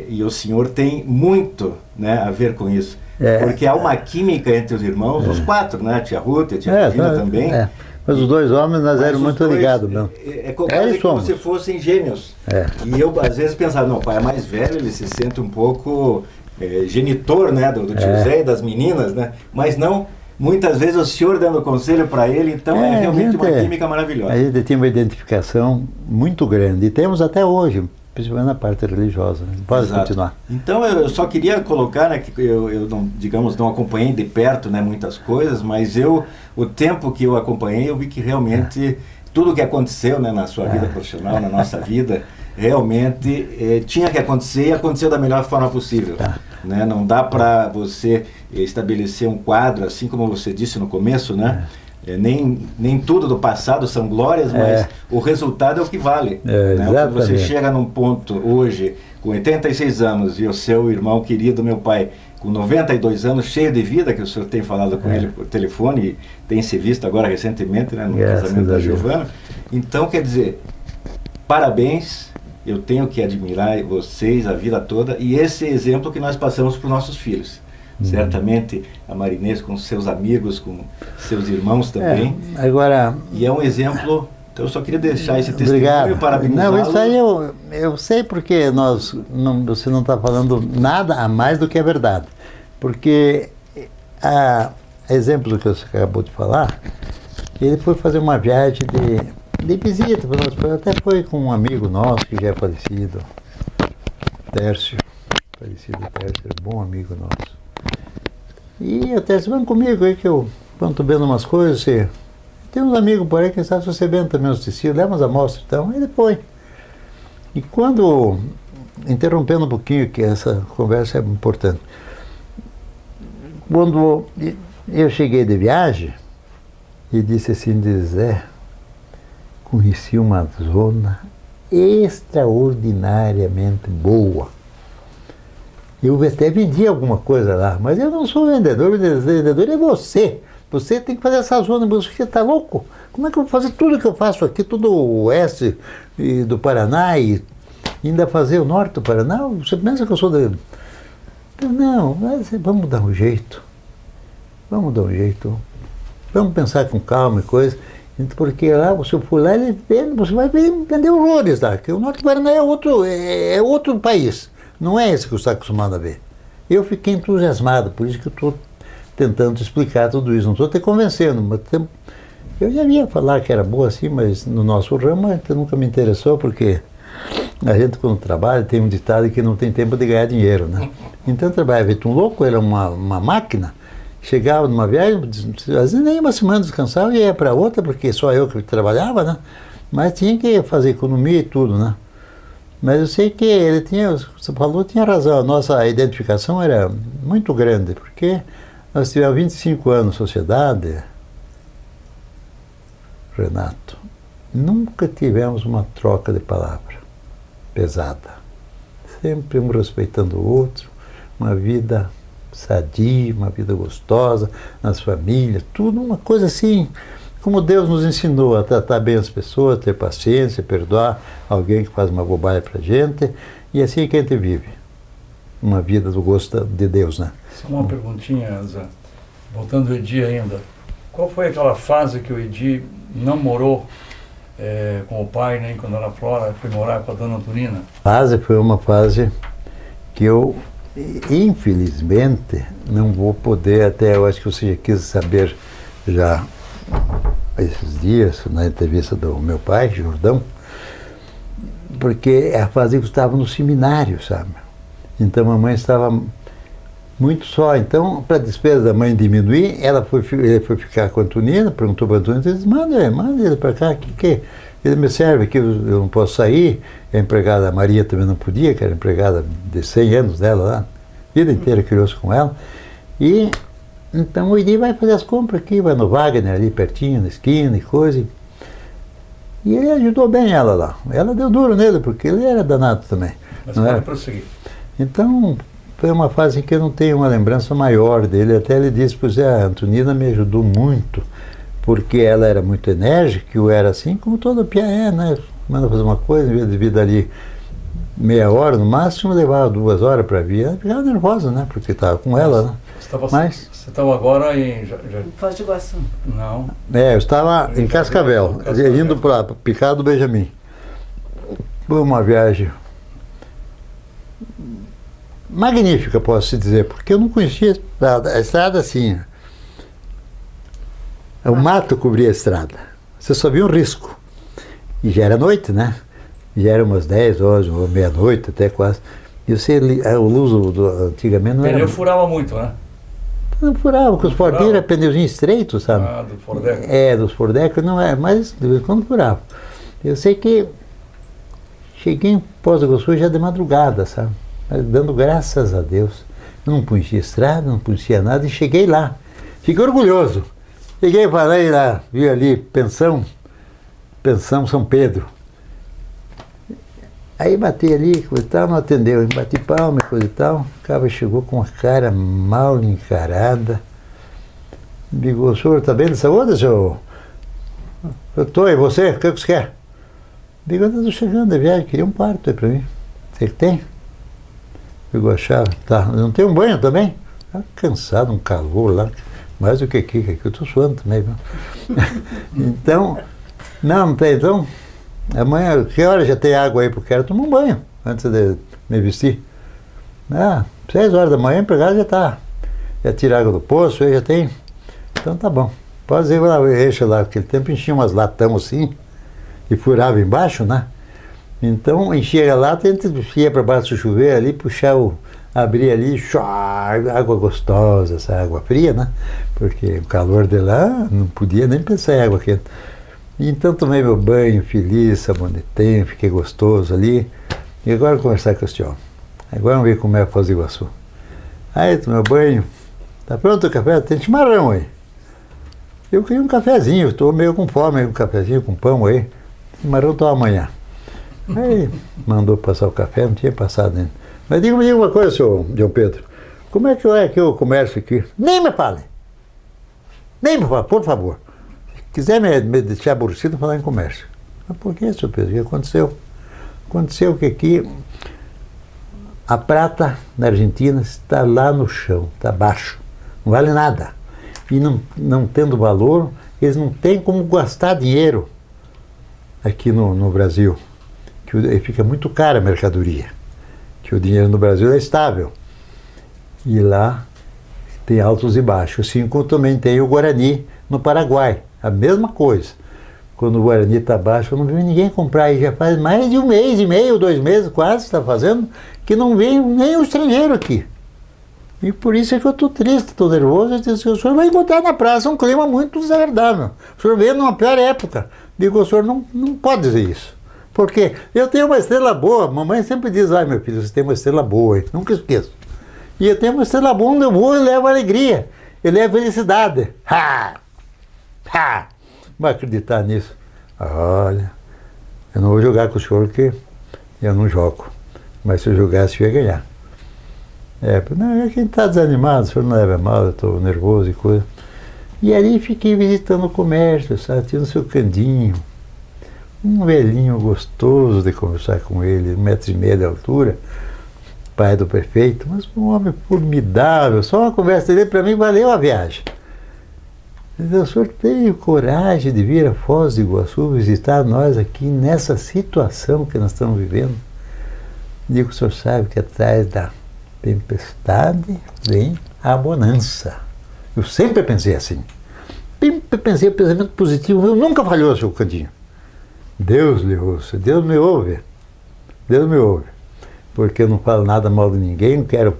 e o senhor tem muito, né, a ver com isso. Porque há uma química entre os irmãos, os quatro, né? A tia Ruth, a tia Regina também. Mas os dois homens, nós éramos muito ligados mesmo. É como se fossem gêmeos. E eu, às vezes, pensava, não, o pai é mais velho, ele se sente um pouco genitor, né? Do tio Zé e das meninas, né? Mas não, muitas vezes o senhor dando conselho para ele, então é realmente uma química maravilhosa. A gente tinha uma identificação muito grande, e temos até hoje, principalmente na parte religiosa. Pode continuar. Então eu só queria colocar, né, que eu não, digamos, não acompanhei de perto, né, muitas coisas, mas o tempo que eu acompanhei, eu vi que realmente tudo que aconteceu, né, na sua vida profissional, na nossa vida, realmente tinha que acontecer e aconteceu da melhor forma possível. Né? Não dá para você estabelecer um quadro, assim como você disse no começo, né? Nem tudo do passado são glórias, mas o resultado é o que vale. Né? Quando você chega num ponto hoje, com 86 anos, e o seu irmão querido, meu pai, com 92 anos, cheio de vida, que o senhor tem falado com ele por telefone, e tem se visto agora recentemente, né, no casamento da Giovana. Então, quer dizer, parabéns, eu tenho que admirar vocês a vida toda, e esse exemplo que nós passamos para os nossos filhos. Certamente a Marinês com seus amigos, com seus irmãos também. Agora, e é um exemplo, então eu só queria deixar esse testemunho, parabenizá-lo. Não, isso aí eu sei porque você não está falando nada a mais do que a verdade. Porque, exemplo que você acabou de falar, ele foi fazer uma viagem de visita, até foi com um amigo nosso que já é falecido, Tércio, bom amigo nosso. E até se vão comigo aí que eu estou vendo umas coisas, tem uns amigos por aí que estão recebendo também os tecidos, leva umas amostras então, aí depois. E quando, interrompendo um pouquinho, que essa conversa é importante, quando eu cheguei de viagem e disse assim, Zé, conheci uma zona extraordinariamente boa. Eu até vendi alguma coisa lá, mas eu não sou vendedor, o vendedor é você. Você tem que fazer essa zona, você está louco? Como é que eu vou fazer tudo que eu faço aqui, todo o oeste do Paraná e ainda fazer o norte do Paraná? Você pensa que eu sou Não, mas vamos dar um jeito. Vamos dar um jeito. Vamos pensar com calma e coisa. Porque lá, se eu for lá, você vai entender horrores lá. Porque o Norte Paraná é outro país. Não é esse que você está acostumado a ver. Eu fiquei entusiasmado, por isso que eu estou tentando explicar tudo isso. Não estou te convencendo, mas eu já ia falar que era boa assim, mas no nosso ramo nunca me interessou, porque a gente quando trabalha tem um ditado que não tem tempo de ganhar dinheiro, né? Então trabalhava feito um louco, era uma máquina. Chegava numa viagem, às vezes nem uma semana descansava e ia para outra, porque só eu que trabalhava, né? Mas tinha que fazer economia e tudo, né? Mas eu sei que ele tinha, você falou, tinha razão, a nossa identificação era muito grande, porque nós tivemos 25 anos de sociedade, Renato, nunca tivemos uma troca de palavra pesada. Sempre um respeitando o outro, uma vida sadia, uma vida gostosa, nas famílias, tudo uma coisa assim, como Deus nos ensinou a tratar bem as pessoas, ter paciência, perdoar alguém que faz uma bobagem pra gente, e assim que a gente vive. Uma vida do gosto de Deus, né? Só uma perguntinha, Zé. Voltando ao Edi ainda. Qual foi aquela fase que o Edi não morou com o pai, nem quando era Flora, foi morar com a dona Antonina? Foi uma fase que eu, infelizmente, não vou poder, até eu acho que você já quis saber já esses dias, na entrevista do meu pai, Jordão, porque é a fase que eu estava no seminário, sabe? Então a mamãe estava muito só. Então, para a despesa da mãe diminuir, ele foi ficar com a Antonina, perguntou para a Antonina, disse, manda ele para cá, que ele me serve aqui, eu não posso sair. A empregada, a Maria também não podia, que era empregada de 100 anos dela lá, a vida inteira criou-se com ela. E então o Edi vai fazer as compras aqui, vai no Wagner, ali pertinho, na esquina e coisa. E ele ajudou bem ela lá. Ela deu duro nele, porque ele era danado também. Mas pode prosseguir. Então, foi uma fase em que eu não tenho uma lembrança maior dele. Até ele disse, pois a Antonina me ajudou muito, porque ela era muito enérgica, eu era assim, como todo piá é, né? Manda fazer uma coisa, em vez de vir dali meia hora no máximo, levava 2 horas para vir. Ela ficava nervosa, né? Porque estava com ela, né? Você estava agora em... Foz do Iguaçu. Não. Eu estava em Cascavel, indo para Picado do Benjamin. Foi uma viagem magnífica, posso dizer, porque eu não conhecia a estrada assim. O mato cobria a estrada. Você só via um risco. E já era noite, né? Já era umas 10 horas, ou meia-noite até quase. E você, o luz antigamente não era... O pneu furava muito, né? Não furava, porque os porteiros eram pneuzinhos estreitos, sabe? Ah, do Fordeco. Dos Fordeco não é, mas de vez em quando furava. Eu sei que cheguei em Foz do Iguaçu já de madrugada, sabe? Dando graças a Deus. Eu não conhecia estrada, não conhecia nada, e cheguei lá. Fiquei orgulhoso. Cheguei, falei lá, vi ali, pensão São Pedro. Aí bati ali, coisa e tal, não atendeu. Bati palma e coisa e tal. O cara chegou com uma cara mal encarada. Digo, o senhor está bem de saúde, senhor? Eu estou, e você? O que você quer? Digo, eu estou chegando da viagem, queria um quarto aí para mim. Você que tem? Pegou a chave. Tá, não tem um banho também? Cansado, um calor lá. Mais do que aqui eu estou suando também. Então, não tem, então... Amanhã, que hora já tem água aí? Porque quero tomar um banho antes de me vestir. 6 horas da manhã, o empregado já tira água do poço, aí já tem. Então tá bom. Pode ir lá, enche lá, naquele tempo enchia umas latão assim e furava embaixo, né? Então enchia a lata, a gente ia para baixo do chuveiro ali, abria ali, água gostosa, essa água fria, né? Porque o calor de lá não podia nem pensar em água quente. Então tomei meu banho feliz, sabonetei, fiquei gostoso ali. E agora vou conversar com esse homem. Agora vamos ver como é Foz do Iguaçu. Aí tomei banho. Tá pronto o café? Tem chimarrão aí. Eu queria um cafezinho, estou meio com fome, um cafezinho com pão aí. Chimarrão tô amanhã. Aí mandou passar o café, não tinha passado ainda. Mas diga uma coisa, senhor João Pedro. Como é que o comércio aqui? Nem me fale, por favor. Quiser me deixar aborrecido, falar em comércio. Mas por que, senhor Pedro? O que aconteceu? Aconteceu que aqui A prata na Argentina está lá no chão, está baixo, não vale nada. E não tendo valor, eles não têm como gastar dinheiro aqui no Brasil. Que fica muito cara a mercadoria, que o dinheiro no Brasil é estável. E lá tem altos e baixos. Assim como também tem o Guarani no Paraguai, a mesma coisa. Quando o Guarani está baixo, eu não vi ninguém comprar, aí já faz mais de 1 mês e meio, 2 meses quase, está fazendo, que não vem nem o estrangeiro aqui. E por isso é que eu estou triste, estou nervoso. Eu disse, o senhor vai encontrar na praça um clima muito desagradável. O senhor veio numa pior época. Digo, o senhor não pode dizer isso. Porque eu tenho uma estrela boa. Mamãe sempre diz, ai meu filho, você tem uma estrela boa, hein? Nunca esqueço. E eu tenho uma estrela boa onde eu vou e levo alegria. Eu levo felicidade. Ha! Ha! Vai acreditar nisso? Olha, eu não vou jogar com o senhor porque eu não jogo. Mas se eu jogasse, eu ia ganhar. Não, quem está desanimado, o senhor não leva mal, eu estou nervoso e coisa. E ali fiquei visitando o comércio, sabe? Tinha o seu Candinho, um velhinho gostoso de conversar com ele, 1,5 m de altura, pai do prefeito, mas um homem formidável. Só uma conversa dele para mim valeu a viagem. O senhor tem coragem de vir a Foz do Iguaçu visitar nós aqui nessa situação que nós estamos vivendo? Digo, o senhor sabe que atrás da tempestade vem a bonança. Eu sempre pensei assim. Sempre pensei o pensamento positivo. Eu nunca falhou, seu Candinho. Deus lhe ouça, Deus me ouve. Deus me ouve. Porque eu não falo nada mal de ninguém, quero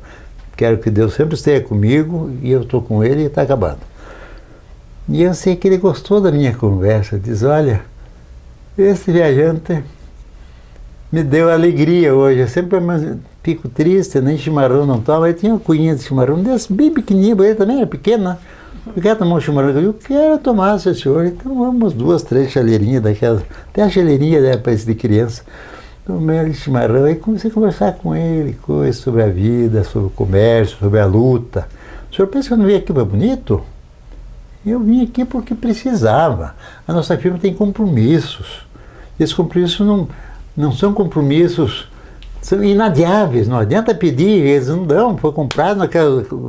que Deus sempre esteja comigo e eu estou com ele e está acabando. E eu sei que ele gostou da minha conversa. Diz, olha, esse viajante me deu alegria hoje. Eu sempre fico triste, nem chimarrão não toma. Aí tinha uma cuinha de chimarrão, desse bem pequenininho, ele também era pequeno, né? Eu quero tomar um chimarrão. Eu quero tomar, seu senhor. Então vamos 2, 3 chaleirinhas daquelas. Até a chaleirinha né, para esse de criança. Tomei aquele chimarrão e comecei a conversar com ele, coisas sobre a vida, sobre o comércio, sobre a luta. O senhor pensa que eu não vim aqui para bonito? Eu vim aqui porque precisava. A nossa firma tem compromissos. Esses compromissos não são compromissos, são inadiáveis. Não adianta pedir, eles não dão. Foi comprado,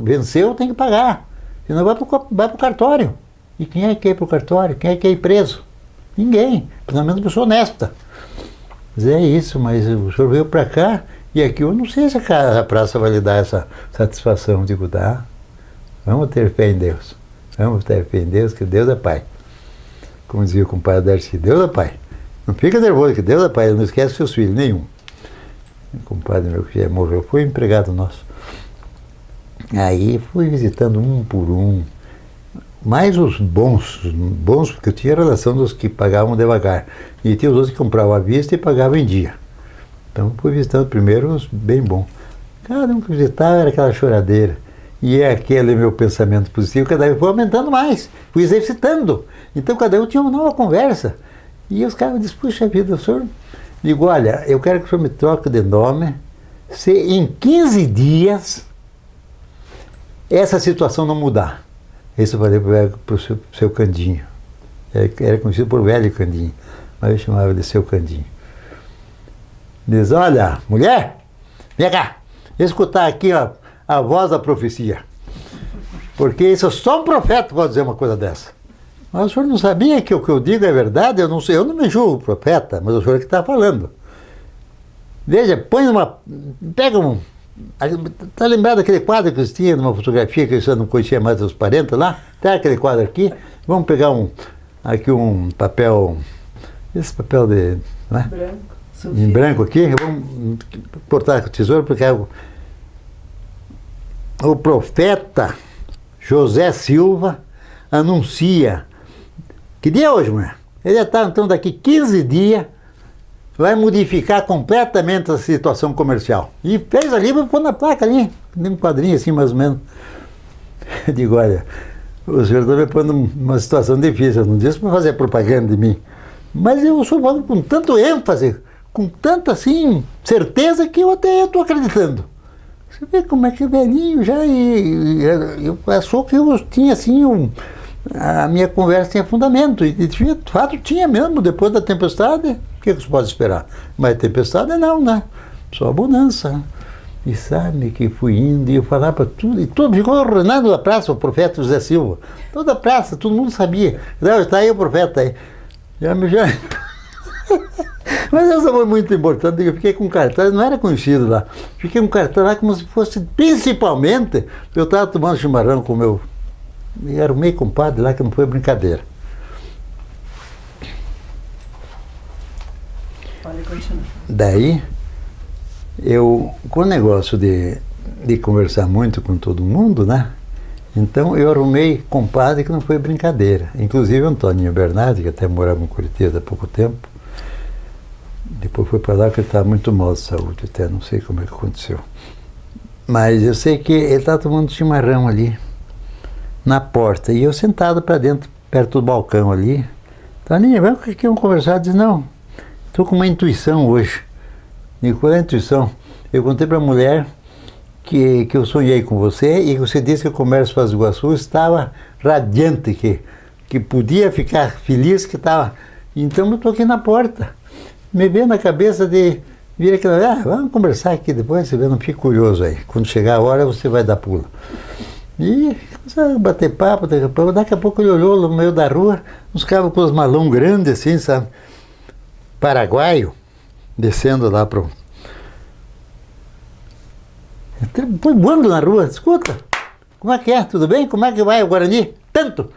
venceu, tem que pagar. Senão vai para o cartório. E quem é que quer ir para o cartório? Quem é que quer ir preso? Ninguém. Pelo menos pessoa honesta. Mas é isso, mas o senhor veio para cá e aqui eu não sei se a praça vai lhe dar essa satisfação. Digo, dá. Vamos ter fé em Deus. Vamos ter fé em Deus, que Deus é Pai. Como dizia o compadre Darcy, Deus é Pai. Não fica nervoso, que Deus é Pai, ele não esquece seus filhos, nenhum. O compadre meu que já morreu foi empregado nosso. Aí fui visitando um por um, mais os bons, porque eu tinha relação dos que pagavam devagar. E tinha os outros que compravam à vista e pagavam em dia. Então fui visitando primeiro os bem bons. Cada um que visitava era aquela choradeira. E é aquele meu pensamento positivo, cada vez foi aumentando mais, fui exercitando. Então cada um tinha uma nova conversa. E os caras disseram, puxa vida, o senhor... Digo, olha, eu quero que o senhor me troque de nome, se em 15 dias essa situação não mudar. Isso eu falei para o seu Candinho. Era conhecido por velho Candinho, mas eu chamava de seu Candinho. Diz, olha, mulher, vem cá, escutar aqui, ó, a voz da profecia. Porque isso é só um profeta pode dizer uma coisa dessa. Mas o senhor não sabia que o que eu digo é verdade? Eu não sei, eu não me julgo profeta, mas o senhor é que está falando. Veja, põe uma... Pega um... Está lembrado daquele quadro que você tinha numa fotografia que você não conhecia mais dos parentes lá? Tem aquele quadro aqui. Vamos pegar aqui um papel... Esse papel de... Né? Branco. Em branco aqui. Vamos cortar com o tesouro porque o profeta José Silva anuncia. Que dia é hoje, mulher? Ele está, então, daqui 15 dias, vai modificar completamente a situação comercial. E fez ali, vou pôr na placa ali, um quadrinho assim, mais ou menos. Eu digo, olha, o senhor está me pondo numa situação difícil, eu não disse para fazer propaganda de mim. Mas eu sou falando com tanto ênfase, com tanta, assim, certeza que eu até estou acreditando. Você vê como é que é velhinho já, e eu achou que eu tinha, assim, a minha conversa tinha fundamento, e de fato tinha mesmo, depois da tempestade, o que você pode esperar? Mas tempestade não, né? Só bonança. E sabe que fui indo e eu falava tudo, e tudo ficou ordenado da praça, o profeta José Silva. Toda a praça, todo mundo sabia. Não, está aí o profeta aí. Já. Mas essa foi muito importante, eu fiquei com cartaz, não era conhecido lá. Fiquei com cartaz lá como se fosse, principalmente, eu estava tomando chimarrão com o meu. E era o meio compadre lá, que não foi brincadeira. Pode continuar. Daí, eu, com o negócio de conversar muito com todo mundo, né? Então eu arrumei compadre que não foi brincadeira. Inclusive o Antônio Bernardi, que até morava em Curitiba há pouco tempo. Depois foi para lá que ele estava muito mal de saúde, até não sei como é que aconteceu. Mas eu sei que ele estava tomando chimarrão ali, na porta. E eu sentado para dentro, perto do balcão ali. Toninho, vamos aqui, vamos conversar. Eu disse, não, estou com uma intuição hoje. E qual é a intuição? Eu contei para a mulher que eu sonhei com você e que você disse que o comércio Foz do Iguaçu estava radiante, que podia ficar feliz, que estava... Então eu estou aqui na porta, me veio na cabeça de vir aqui, vamos conversar aqui depois, você vê, não fique curioso aí. Quando chegar a hora você vai dar pulo. E bater papo, daqui a pouco ele olhou no meio da rua, uns cabos com os malão grandes assim, sabe? Paraguaio, descendo lá pro... Foi voando na rua, escuta, como é que é, tudo bem? Como é que vai o Guarani? Tanto!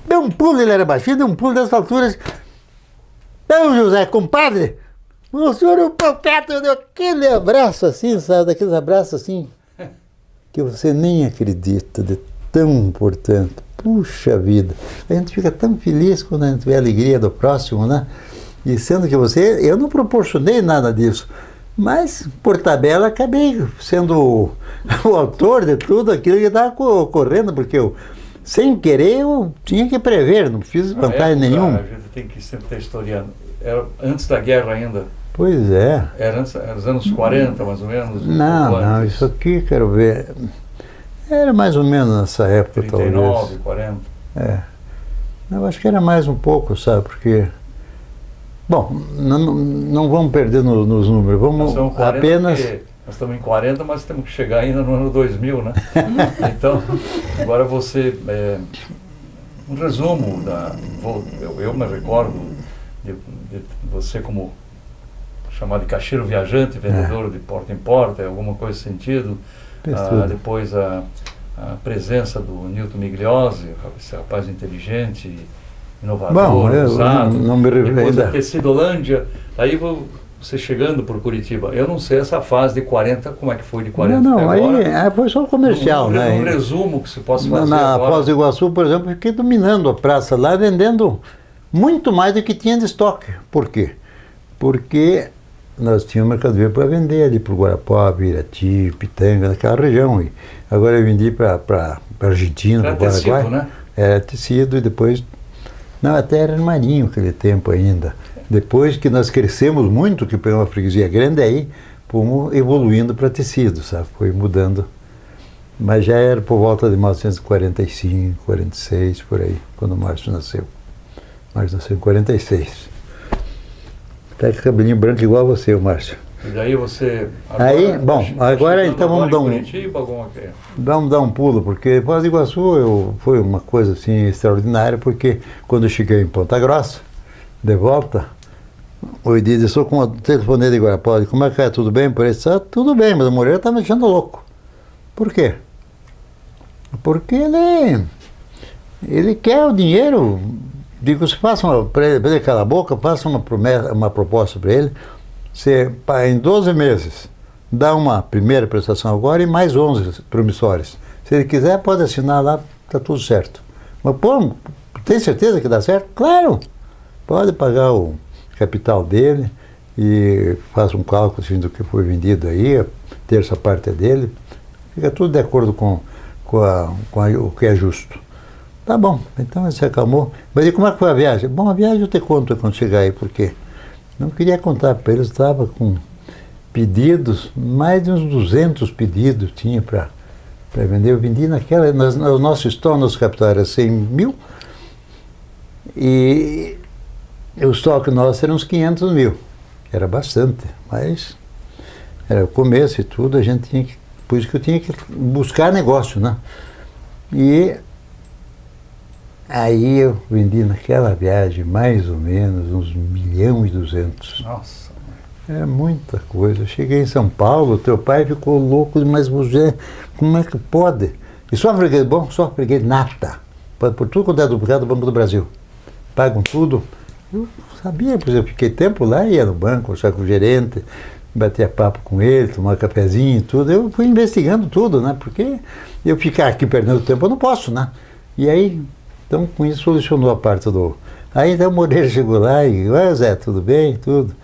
Deu um pulo, ele era baixinho, deu um pulo dessas alturas. Então, José, compadre, o senhor o profeta deu aquele abraço assim, sabe, daqueles abraços assim, que você nem acredita, de tão importante. Puxa vida, a gente fica tão feliz quando a gente vê a alegria do próximo, né? E sendo que eu não proporcionei nada disso, mas por tabela acabei sendo o autor de tudo aquilo que estava ocorrendo, porque eu, sem querer, eu tinha que prever, não fiz vantagem nenhuma. A gente tem que sempre estar historiando. Era antes da guerra ainda. Pois é. Era os anos 40, mais ou menos? Não, isso aqui, quero ver, era mais ou menos nessa época, 39, talvez. 40. É. Eu acho que era mais um pouco, sabe, porque... Bom, não vamos perder nos números, vamos apenas... Nós estamos em 40, mas temos que chegar ainda no ano 2000, né? Então, agora você... um resumo da... Eu me recordo de você como chamado de caixeiro viajante, vendedor de porta em porta, alguma coisa nesse sentido. Depois a presença do Newton Migliosi, esse rapaz inteligente, inovador, usado. Não me depois a Tecidolândia, aí você chegando por Curitiba. Eu não sei essa fase de 40, como é que foi de 40 até agora. Aí foi só comercial, né? Um resumo que se possa fazer na agora. Foz do Iguaçu, por exemplo, fiquei dominando a praça lá, vendendo muito mais do que tinha de estoque. Por quê? Porque nós tínhamos mercadoria para vender ali para o Guarapuava, Irati, Pitanga, naquela região. E agora eu vendi para a Argentina, para o Paraguai. Tecido, né? Era tecido e depois... Não, até era marinho aquele tempo ainda. Depois que nós crescemos muito, que pegamos uma freguesia grande, aí fomos evoluindo para tecido, sabe? Foi mudando. Mas já era por volta de 1945, 46, por aí, quando o Márcio nasceu. O Márcio nasceu em 46. Tá com cabelinho branco igual a você, o Márcio. E daí você... Agora então vamos dar Curitiba, vamos dar um pulo, porque Foz do Iguaçu foi uma coisa assim extraordinária, porque quando eu cheguei em Ponta Grossa, de volta, o Edi disse, sou com o telefone de Guarapuava, como é que é, tudo bem? Por isso, tudo bem, mas o Moreira está me deixando louco. Por quê? Porque ele quer o dinheiro. Digo, se faça para ele calar a boca, faça uma proposta para ele. Você, em 12 meses, dá uma primeira prestação agora e mais 11 promissórias. Se ele quiser, pode assinar lá, está tudo certo. Mas, pô, tem certeza que dá certo? Claro! Pode pagar o capital dele e faça um cálculo assim, do que foi vendido aí, a terça parte é dele. Fica tudo de acordo com o que é justo. Tá bom, então ele se acalmou. Mas e como é que foi a viagem? Bom, a viagem eu te conto quando chegar aí, porque não queria contar para eles, estava com pedidos, mais de uns 200 pedidos tinha para vender. Eu vendi o nosso estoque, nosso capital era 100 mil, e o estoque nosso era uns 500 mil, era bastante, mas era o começo e tudo, a gente tinha que, por isso que eu tinha que buscar negócio, né? E aí eu vendi naquela viagem mais ou menos uns 1.200.000. Nossa. É muita coisa. Eu cheguei em São Paulo, teu pai ficou louco, mas você, como é que pode? E só freguês bom, só freguês nada. Por tudo quanto é duplicado do Banco do Brasil. Pagam tudo. Eu sabia, porque eu fiquei tempo lá, ia no banco, conversar com o gerente, bater papo com ele, tomar cafezinho e tudo. Eu fui investigando tudo, né? Porque eu ficar aqui perdendo tempo eu não posso, né? E aí, então com isso solucionou a parte do... Aí então o Moreira chegou lá e, Zé, tudo bem? Tudo.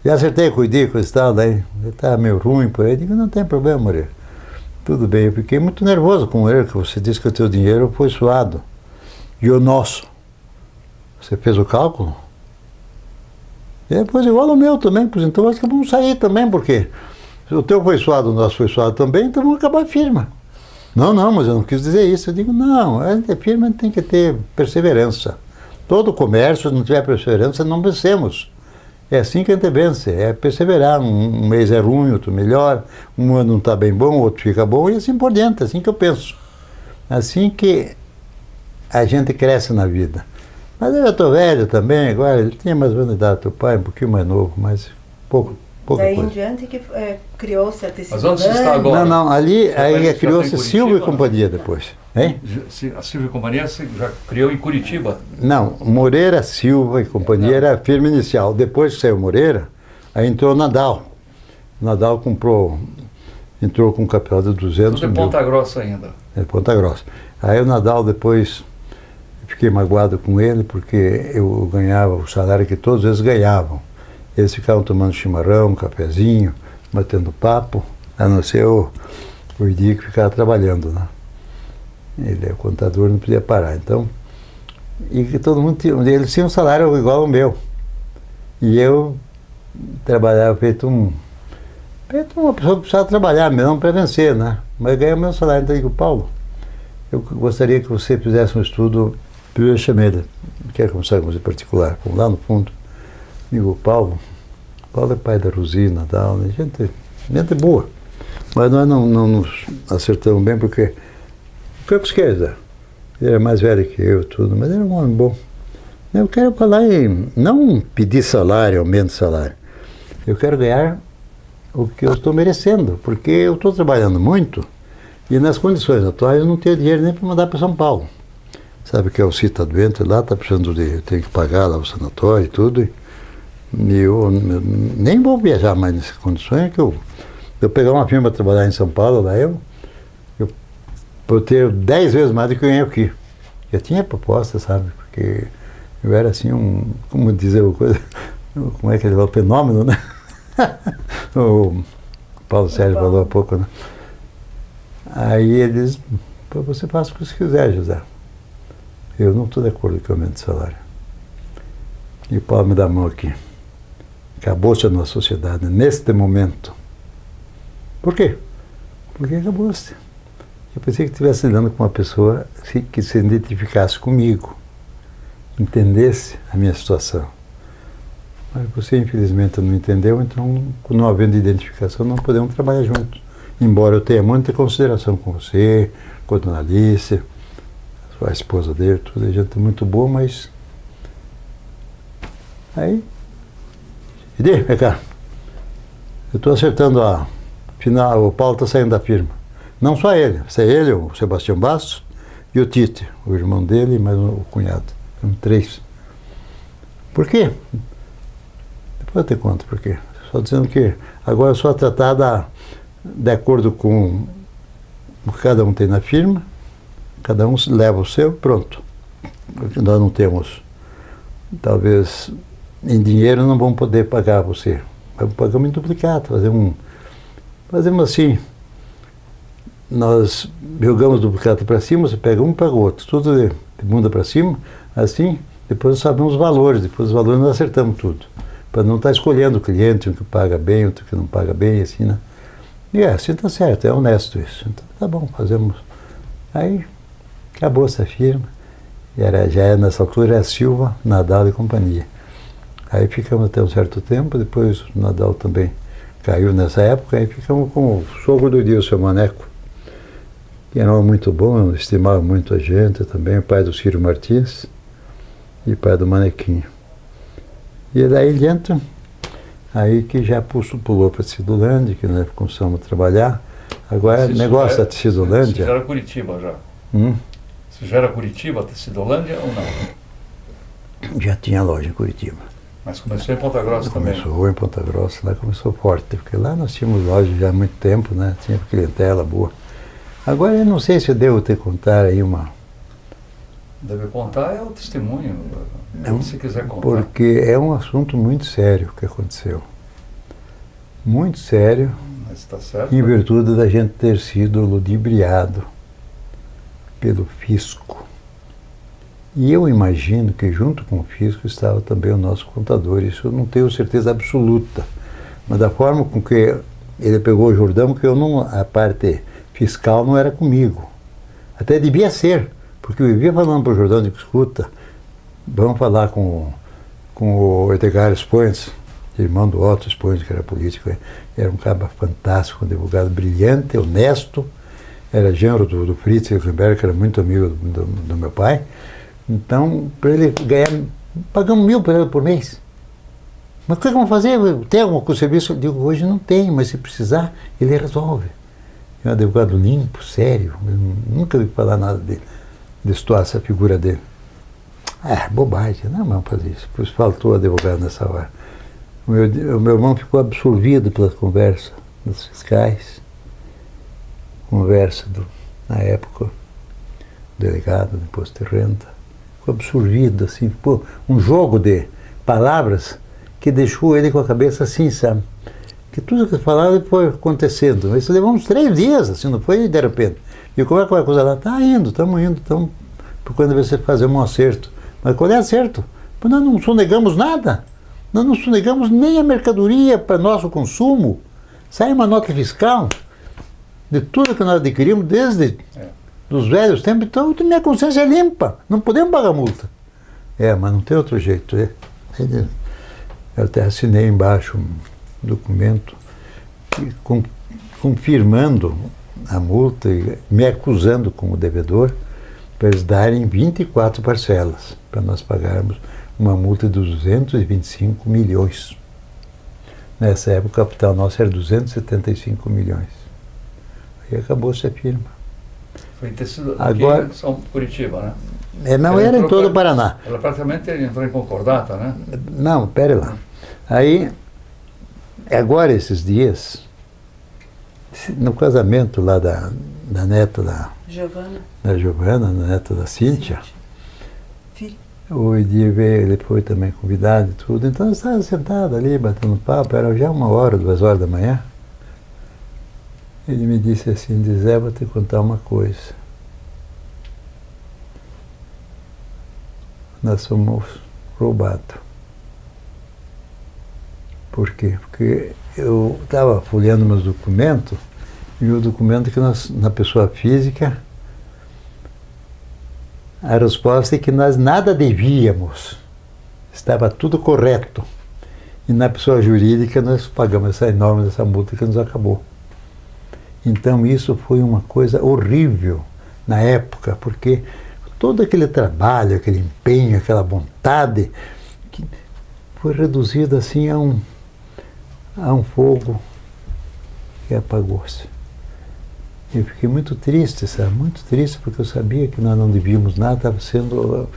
Já acertei com o Dico e tal, daí estava meio ruim por aí. Eu digo, não tem problema, Moreira. Tudo bem, eu fiquei muito nervoso com o Moreira, que você disse que o teu dinheiro foi suado. E o nosso? Você fez o cálculo? E depois igual o meu também, pois então acho que vamos sair também, porque se o teu foi suado, o nosso foi suado também, então vamos acabar a firma. Não, mas eu não quis dizer isso. Eu digo, não, a firma tem que ter perseverança. Todo comércio, se não tiver perseverança, não vencemos. É assim que a gente vence, é perseverar. Um mês é ruim, outro melhor, um ano não está bem bom, outro fica bom, e assim por diante, assim que eu penso. Assim que a gente cresce na vida. Mas eu já estou velho também, agora ele tinha mais ou menos a idade do teu pai, um pouquinho mais novo, mas pouca daí coisa. em diante que criou-se a tecido. Mas onde você está agora? Não, ali aí Já criou-se tem Silva e Curitiba? Companhia depois. Hein? A Silva e Companhia você já criou em Curitiba? Não, Moreira, Silva e Companhia era a firma inicial. Depois que saiu Moreira, aí entrou o Nadal. O Nadal entrou com um capital de 200 Tudo em mil. Ponta Grossa ainda. É Ponta Grossa. Aí o Nadal depois, fiquei magoado com ele porque eu ganhava o salário que todos eles ganhavam. Eles ficavam tomando chimarrão, um cafezinho, batendo papo, a não ser o Idi que ficava trabalhando, né? Ele é contador, não podia parar. Então, e que todo mundo tinha, eles tinham um salário igual ao meu. E eu trabalhava feito uma pessoa que precisava trabalhar mesmo para vencer, né? Mas ganhava o meu salário. Então eu digo, Paulo, eu gostaria que você fizesse um estudo. Primeiro eu chamei ele, quer conversar com você em particular, fomos lá no fundo. Digo, Paulo é pai da Rosina, tal, né? gente boa. Mas nós não nos acertamos bem porque foi com esquerda. Ele era mais velho que eu, tudo, mas era um homem bom. Eu quero falar em não pedir salário, aumento de salário. Eu quero ganhar o que eu estou merecendo, porque eu estou trabalhando muito e nas condições atuais eu não tenho dinheiro nem para mandar para São Paulo. Sabe que a Alci está doente lá, está precisando eu tenho que pagar lá o sanatório e tudo. E eu nem vou viajar mais nessas condições, que eu pegar uma firma para trabalhar em São Paulo, lá eu ter 10 vezes mais do que eu ganhei aqui. Eu tinha proposta, sabe, porque eu era assim como dizer uma coisa, como é que ele fala, fenômeno, né? O Paulo Sérgio falou há pouco, né? Aí ele diz, você faz o que você quiser, José. Eu não estou de acordo com o aumento de salário. E o Paulo me dá a mão aqui. Acabou-se a nossa sociedade neste momento. Por quê? Porque acabou-se. Eu pensei que estivesse lidando com uma pessoa que se identificasse comigo, entendesse a minha situação. Mas você, infelizmente, não entendeu, então, não havendo identificação, não podemos trabalhar juntos. Embora eu tenha muita consideração com você, com a dona Alice, a esposa dele, tudo, gente muito boa, mas... Aí... vem cá. Eu estou acertando final, o Paulo está saindo da firma. Não só ele, o Sebastião Bastos e o Tite, o irmão dele e mais o cunhado. São 3. Por quê? Depois eu te conto por quê. Só dizendo que agora é só tratar de acordo com o que cada um tem na firma, cada um leva o seu, pronto. Porque nós não temos, talvez, em dinheiro não vamos poder pagar você. Pagamos em duplicado, fazemos assim. Nós jogamos duplicado para cima, você pega um e paga o outro, tudo de bunda para cima, assim, depois sabemos os valores, depois os valores nós acertamos tudo, para não estar escolhendo o cliente, um que paga bem, outro que não paga bem, assim, né? E assim está certo, é honesto isso. Então tá bom, fazemos. Aí acabou essa firma, e nessa altura era Silva, Nadal e Companhia. Aí ficamos até um certo tempo, depois o Nadal também caiu nessa época, aí ficamos com o sogro do dia, o seu Maneco, que era muito bom, estimava muito a gente também, pai do Ciro Martins e pai do Manequinho. E daí dentro, aí que já pulou para Tecidolândia, que nós começamos a trabalhar. Agora, o negócio da Tecidolândia... Isso já era Curitiba, já? Isso já era Curitiba, Tecidolândia ou não? Já tinha loja em Curitiba. Mas começou em Ponta Grossa também? Começou em Ponta Grossa, lá começou forte, porque lá nós tínhamos loja já há muito tempo, né? Tinha clientela boa. Agora, eu não sei se eu devo te contar aí uma... Deve contar é o testemunho, se quiser contar. Porque é um assunto muito sério que aconteceu. Muito sério, mas está certo, em virtude da gente ter sido ludibriado pelo fisco. E eu imagino que junto com o fisco estava também o nosso contador. Isso eu não tenho certeza absoluta. Mas da forma com que ele pegou o Jordão, que eu não, a parte fiscal não era comigo. Até devia ser, porque eu vivia falando para o Jordão de escuta, vamos falar com o Edgar Espoens, irmão do Otto Espoens, que era político. Era um cara fantástico, um advogado brilhante, honesto. Era genro do Fritz Hillenberg, que era muito amigo do meu pai. Então, para ele ganhar, pagamos 1.000 para ele por mês. Mas o que vamos fazer? Tem algum serviço? Eu digo, hoje não tem, mas se precisar, ele resolve. É um advogado limpo, sério. Eu nunca vi falar nada dele, de situar essa figura dele. Bobagem, não vamos fazer isso. Pois faltou advogado nessa hora. O meu irmão ficou absorvido pela conversa dos fiscais. Conversa na época, delegado do imposto de renda. Ficou absorvido, assim, pô, um jogo de palavras que deixou ele com a cabeça assim, sabe? Que tudo que falava foi acontecendo. Mas levou uns 3 dias, assim, não foi de repente. E como é que vai a coisa lá? Tá indo, estamos procurando ver se fazer um acerto. Mas qual é acerto? Porque nós não sonegamos nada. Nós não sonegamos nem a mercadoria para nosso consumo. Sai uma nota fiscal de tudo que nós adquirimos desde dos velhos tempos, então minha consciência é limpa, não podemos pagar multa. Mas não tem outro jeito. Eu até assinei embaixo um documento confirmando a multa e me acusando como devedor para eles darem 24 parcelas, para nós pagarmos uma multa de 225 milhões. Nessa época o capital nosso era 275 milhões. Aí acabou-se a firma. Foi tecido agora, aqui em São Curitiba, né? Não, era em todo o Paraná. Ela praticamente entrou em concordata, né? Não, pera lá. Aí, agora esses dias, no casamento lá da neta da Giovana, da neta da Cíntia, o Edir veio, ele foi também convidado e tudo, então eu estava sentado ali, batendo papo, era já 1h, 2h da manhã. Ele me disse assim, Zé, vou te contar uma coisa. Nós fomos roubados. Por quê? Porque eu estava folheando meus documentos, e o documento que nós, na pessoa física, a resposta é que nós nada devíamos. Estava tudo correto. E na pessoa jurídica nós pagamos essa multa que nos acabou. Então isso foi uma coisa horrível na época, porque todo aquele trabalho, aquele empenho, aquela vontade, que foi reduzido assim a um fogo que apagou-se. Eu fiquei muito triste, sabe? Muito triste, porque eu sabia que nós não devíamos nada, estava sendo...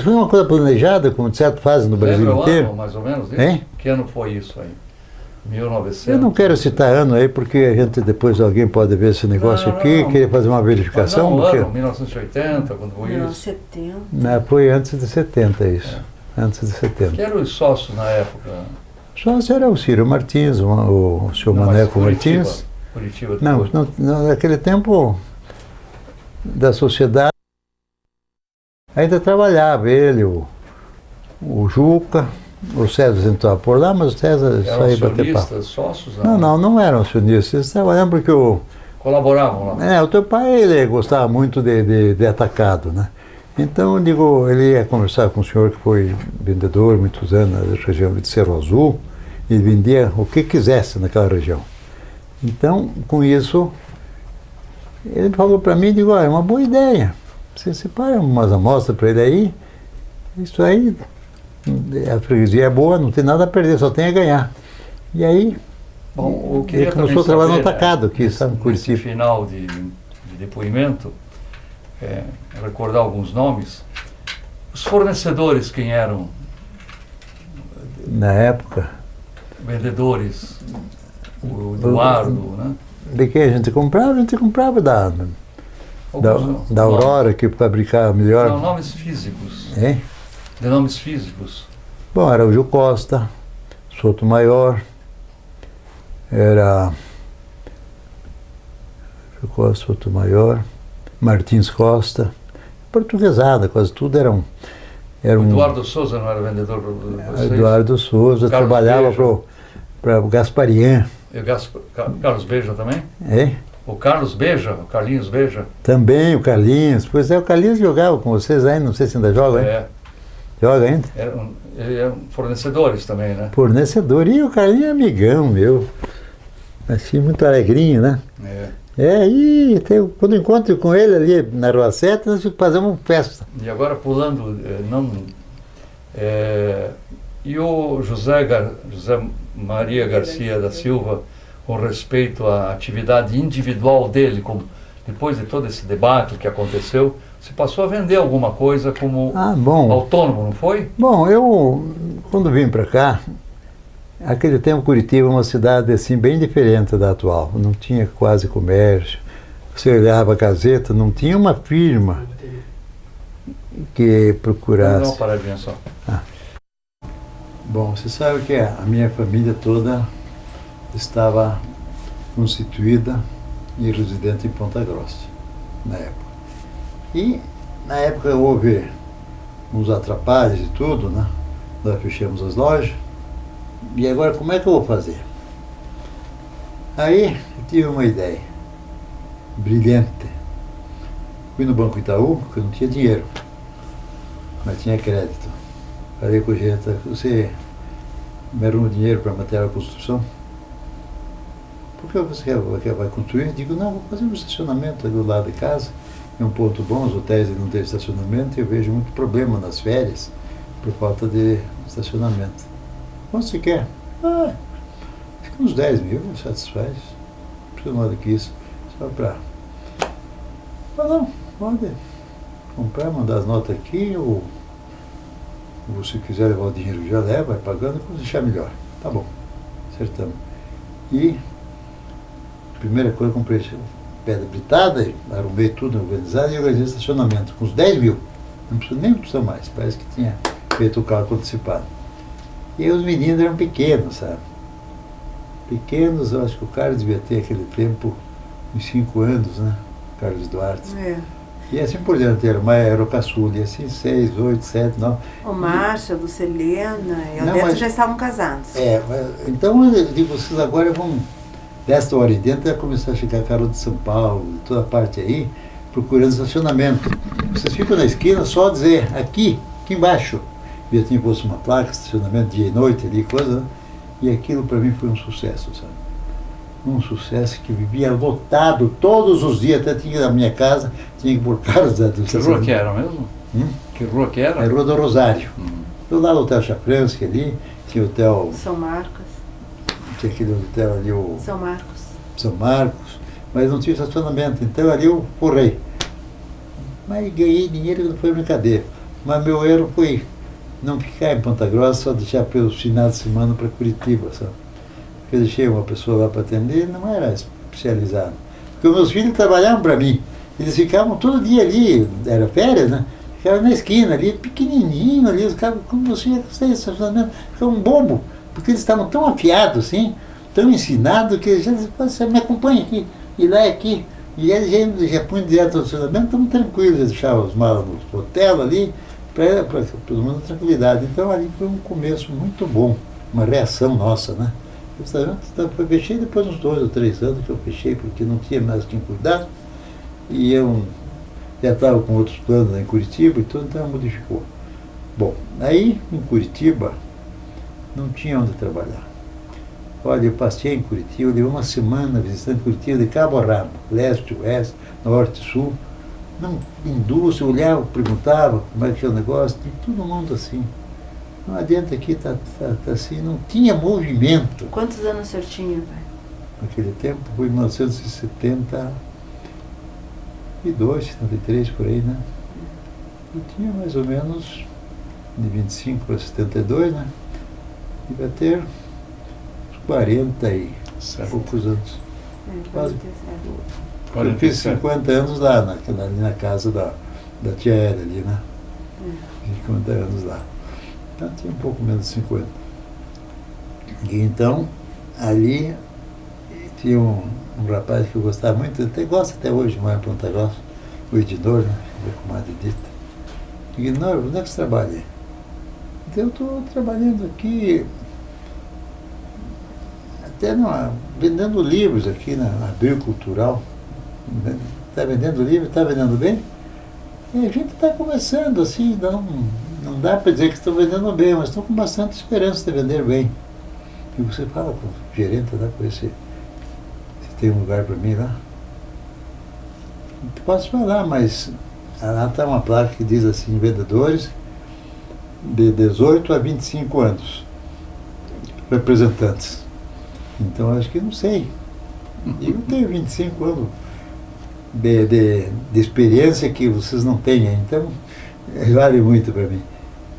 foi uma coisa planejada, como de certo fazem no Brasil inteiro. Ano, mais ou menos, isso? Hein? Que ano foi isso aí? 1900? Eu não quero citar ano aí, porque a gente depois alguém pode ver esse negócio aqui, querer fazer uma verificação. Mas não, porque... ano, 1980, quando foi isso? 70. Não, foi antes de 70 isso. Antes de 70. Quem eram os sócios na época? Sócio era o Ciro Martins, o senhor Maneco Martins. Curitiba Não, naquele tempo da sociedade ainda trabalhava ele, o Juca, o César entrava por lá, mas o César só ia bater papo. Sócios? Não eram acionistas, eles trabalhavam porque colaboravam lá? O teu pai, ele gostava muito de atacado, né? Então, eu digo, ele ia conversar com o senhor que foi vendedor muitos anos na região de Cerro Azul, Ele vendia o que quisesse naquela região. Então, com isso, ele falou para mim, digo, é uma boa ideia. Você separa umas amostras para ele aí, isso aí, a freguesia é boa, não tem nada a perder, só tem a ganhar. E aí, Bom, ele começou a trabalhar no atacado aqui, sabe, em nesse Curitiba. final de depoimento, recordar alguns nomes. Os fornecedores, quem eram? Na época, Vendedores, o Eduardo, né? de que a gente comprava da Alguns Aurora, que fabricava melhor. Não, nomes físicos. Hein? De nomes físicos. Bom, era o Gil Costa, Sotomayor, era Gil Costa, Sotomayor, Martins Costa, portuguesada, quase tudo era um... O Eduardo Souza não era vendedor para vocês? Eduardo Souza Carlos trabalhava Beja. para o Gasparian. E o Carlos Beja também? É? O Carlos Beja, o Carlinhos Beja? Também o Carlinhos. Pois é, o Carlinhos jogava com vocês aí, não sei se ainda joga, hein? É. Joga ainda? Eram fornecedores também, né? Fornecedor. E o Carlinhos é amigão meu. Achei muito alegrinho, né? E quando encontro com ele ali na Rua 7, nós fazemos festa. E agora pulando, e o José Maria Garcia da Silva, com respeito à atividade individual dele, depois de todo esse debate que aconteceu, você passou a vender alguma coisa como autônomo, não foi? Bom, eu, quando vim para cá, aquele tempo Curitiba é uma cidade assim bem diferente da atual. Não tinha quase comércio. Você olhava a Gazeta, não tinha uma firma que procurasse. Dá uma paradinha só. Bom, você sabe que a minha família toda estava constituída e residente em Ponta Grossa, na época. E na época houve uns atrapalhos e tudo, né? Nós fechamos as lojas. E agora como é que eu vou fazer? Aí eu tive uma ideia brilhante. Fui no Banco Itaú, porque eu não tinha dinheiro, mas tinha crédito. Falei com o gerente, você me arruma dinheiro para material de construção? Por que você vai construir? Eu digo, não, vou fazer um estacionamento ali do lado de casa. É um ponto bom, os hotéis não têm estacionamento, e eu vejo muito problema nas férias por falta de estacionamento. Quanto você quer? Fica uns 10 mil, me satisfaz. Não precisa nada que isso. Só para... não, pode comprar, mandar as notas aqui, ou se quiser levar o dinheiro já leva, vai pagando, quando deixar melhor. Tá bom, acertamos. E a primeira coisa eu comprei pedra britada, arrumei tudo organizado e organizei estacionamento, com uns 10 mil. Não precisa mais, parece que tinha feito o cálculo antecipado. E os meninos eram pequenos, sabe? Pequenos, eu acho que o Carlos devia ter aquele tempo, uns 5 anos, né? Carlos Duarte. E assim por diante, era o caçula, e assim 6, 8, 7, 9. O Márcio, a Lucelena e o Neto já estavam casados. Então eu digo, vocês agora vão, desta hora em dentro, vai começar a chegar Carol de São Paulo, toda a parte aí, procurando estacionamento. Vocês ficam na esquina, só dizer, aqui embaixo. Eu tinha posto uma placa, estacionamento dia e noite ali, coisa, né? E aquilo para mim foi um sucesso, sabe? Um sucesso que vivia lotado todos os dias, até tinha na minha casa, tinha que pôr carros do estacionamento. Que rua que era mesmo? Que rua que era? É a Rua do Rosário. Do lado do Hotel Chafransky ali, tinha o Hotel... São Marcos. Tinha aquele hotel ali, o... São Marcos, mas não tinha estacionamento, então ali eu forrei. Mas ganhei dinheiro que não foi brincadeira. Mas meu erro foi não ficar em Ponta Grossa, só deixar pelos finais de semana para Curitiba, sabe? Porque eu deixei uma pessoa lá para atender, não era especializado. Porque os meus filhos trabalhavam para mim. Eles ficavam todo dia ali, era férias, né? Ficavam na esquina ali, pequenininho ali, os caras, como você estacionamento, ficavam bobo, porque eles estavam tão afiados assim, tão ensinados, que já você me acompanha aqui, e lá é aqui. E eles já punham direto ao estacionamento, estão tranquilos, eles deixavam as malas no hotel ali, para todo mundo tranquilidade. Então ali foi um começo muito bom, uma reação nossa, né? Eu fechei depois de uns 2 ou 3 anos que eu fechei, porque não tinha mais quem cuidar, e eu já estava com outros planos em Curitiba e tudo, então modificou. Bom, aí em Curitiba não tinha onde trabalhar. Olha, eu passei em Curitiba, levei uma semana visitando Curitiba de cabo a rabo, leste, oeste, norte, sul. Não, indústria, olhava, perguntava como é que é o negócio, tem todo mundo assim. Não adianta aqui, tá assim, não tinha movimento. Quantos anos o senhor tinha, pai? Naquele tempo foi 1972, 73, por aí, né? Eu tinha mais ou menos de 25 para 72, né? Devia ter uns 40 e poucos anos. Quase. 47. Eu fiz 50 anos lá, ali na casa da tia Hélia, ali, né? 50 anos lá. Então tinha um pouco menos de 50. E então, ali tinha um rapaz que eu gostava muito, até gosta até hoje, mora em Ponta Grossa, o Edinor, né? Meu comadre Dita. Edinor, onde é que você trabalha? Então eu estou trabalhando aqui, até vendendo livros aqui na Abril Cultural. Está vendendo livro, está vendendo bem? E a gente está começando assim, não dá para dizer que estão vendendo bem, mas estão com bastante esperança de vender bem. E você fala com o gerente, dá para ver se tem um lugar para mim lá. Posso falar, mas lá está uma placa que diz assim, vendedores de 18 a 25 anos, representantes. Então acho que não sei. Eu tenho 25 anos de experiência que vocês não têm, então vale muito para mim.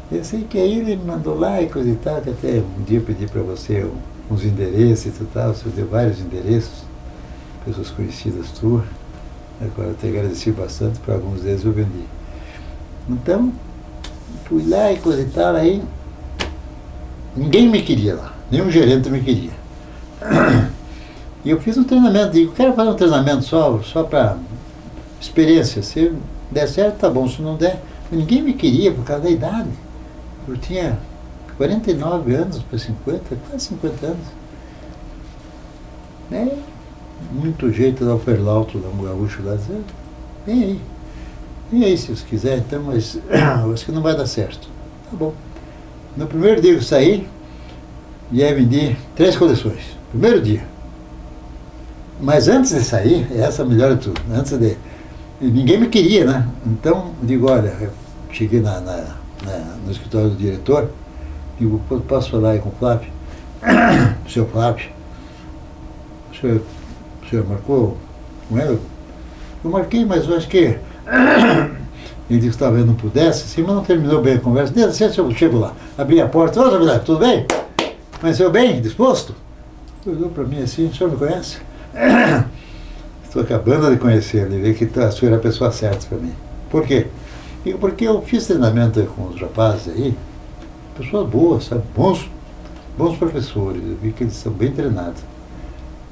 Eu sei que aí ele me mandou lá e coisa e tal, que até um dia eu pedi para você uns endereços e tal, você deu vários endereços, pessoas conhecidas tuas. Agora eu te agradeci bastante, por alguns deles eu vendi. Então, fui lá e coisa e tal, aí ninguém me queria lá, nenhum gerente me queria. E eu fiz um treinamento, digo, quero fazer um treinamento só para experiência, se der certo tá bom, se não der, ninguém me queria por causa da idade. Eu tinha 49 anos para 50, quase 50 anos. Muito jeito da Oferlauto, da Gaúcho lá, dizer, vem aí se você quiser, então, mas eu acho que não vai dar certo. Tá bom. No primeiro dia que eu saí, ia vender 3 coleções. Primeiro dia. Mas antes de sair, essa melhor de tudo, antes de... Ninguém me queria, né? Então, digo, olha, eu cheguei no escritório do diretor, digo, posso falar aí com o Flávio? O senhor Flávio, o senhor marcou com ele? Eu marquei, mas eu acho que ele disse que talvez não pudesse, assim, mas não terminou bem a conversa. Dê licença, eu chego lá. Abri a porta, ô, Zé, tudo bem? Amanheceu bem? Disposto? Olhou para mim assim, o senhor me conhece? Estou acabando de conhecer ele, ver que a senhora era a pessoa certa para mim. Por quê? Digo, porque eu fiz treinamento com os rapazes aí, pessoas boas, sabe? Bons professores, eu vi que eles são bem treinados.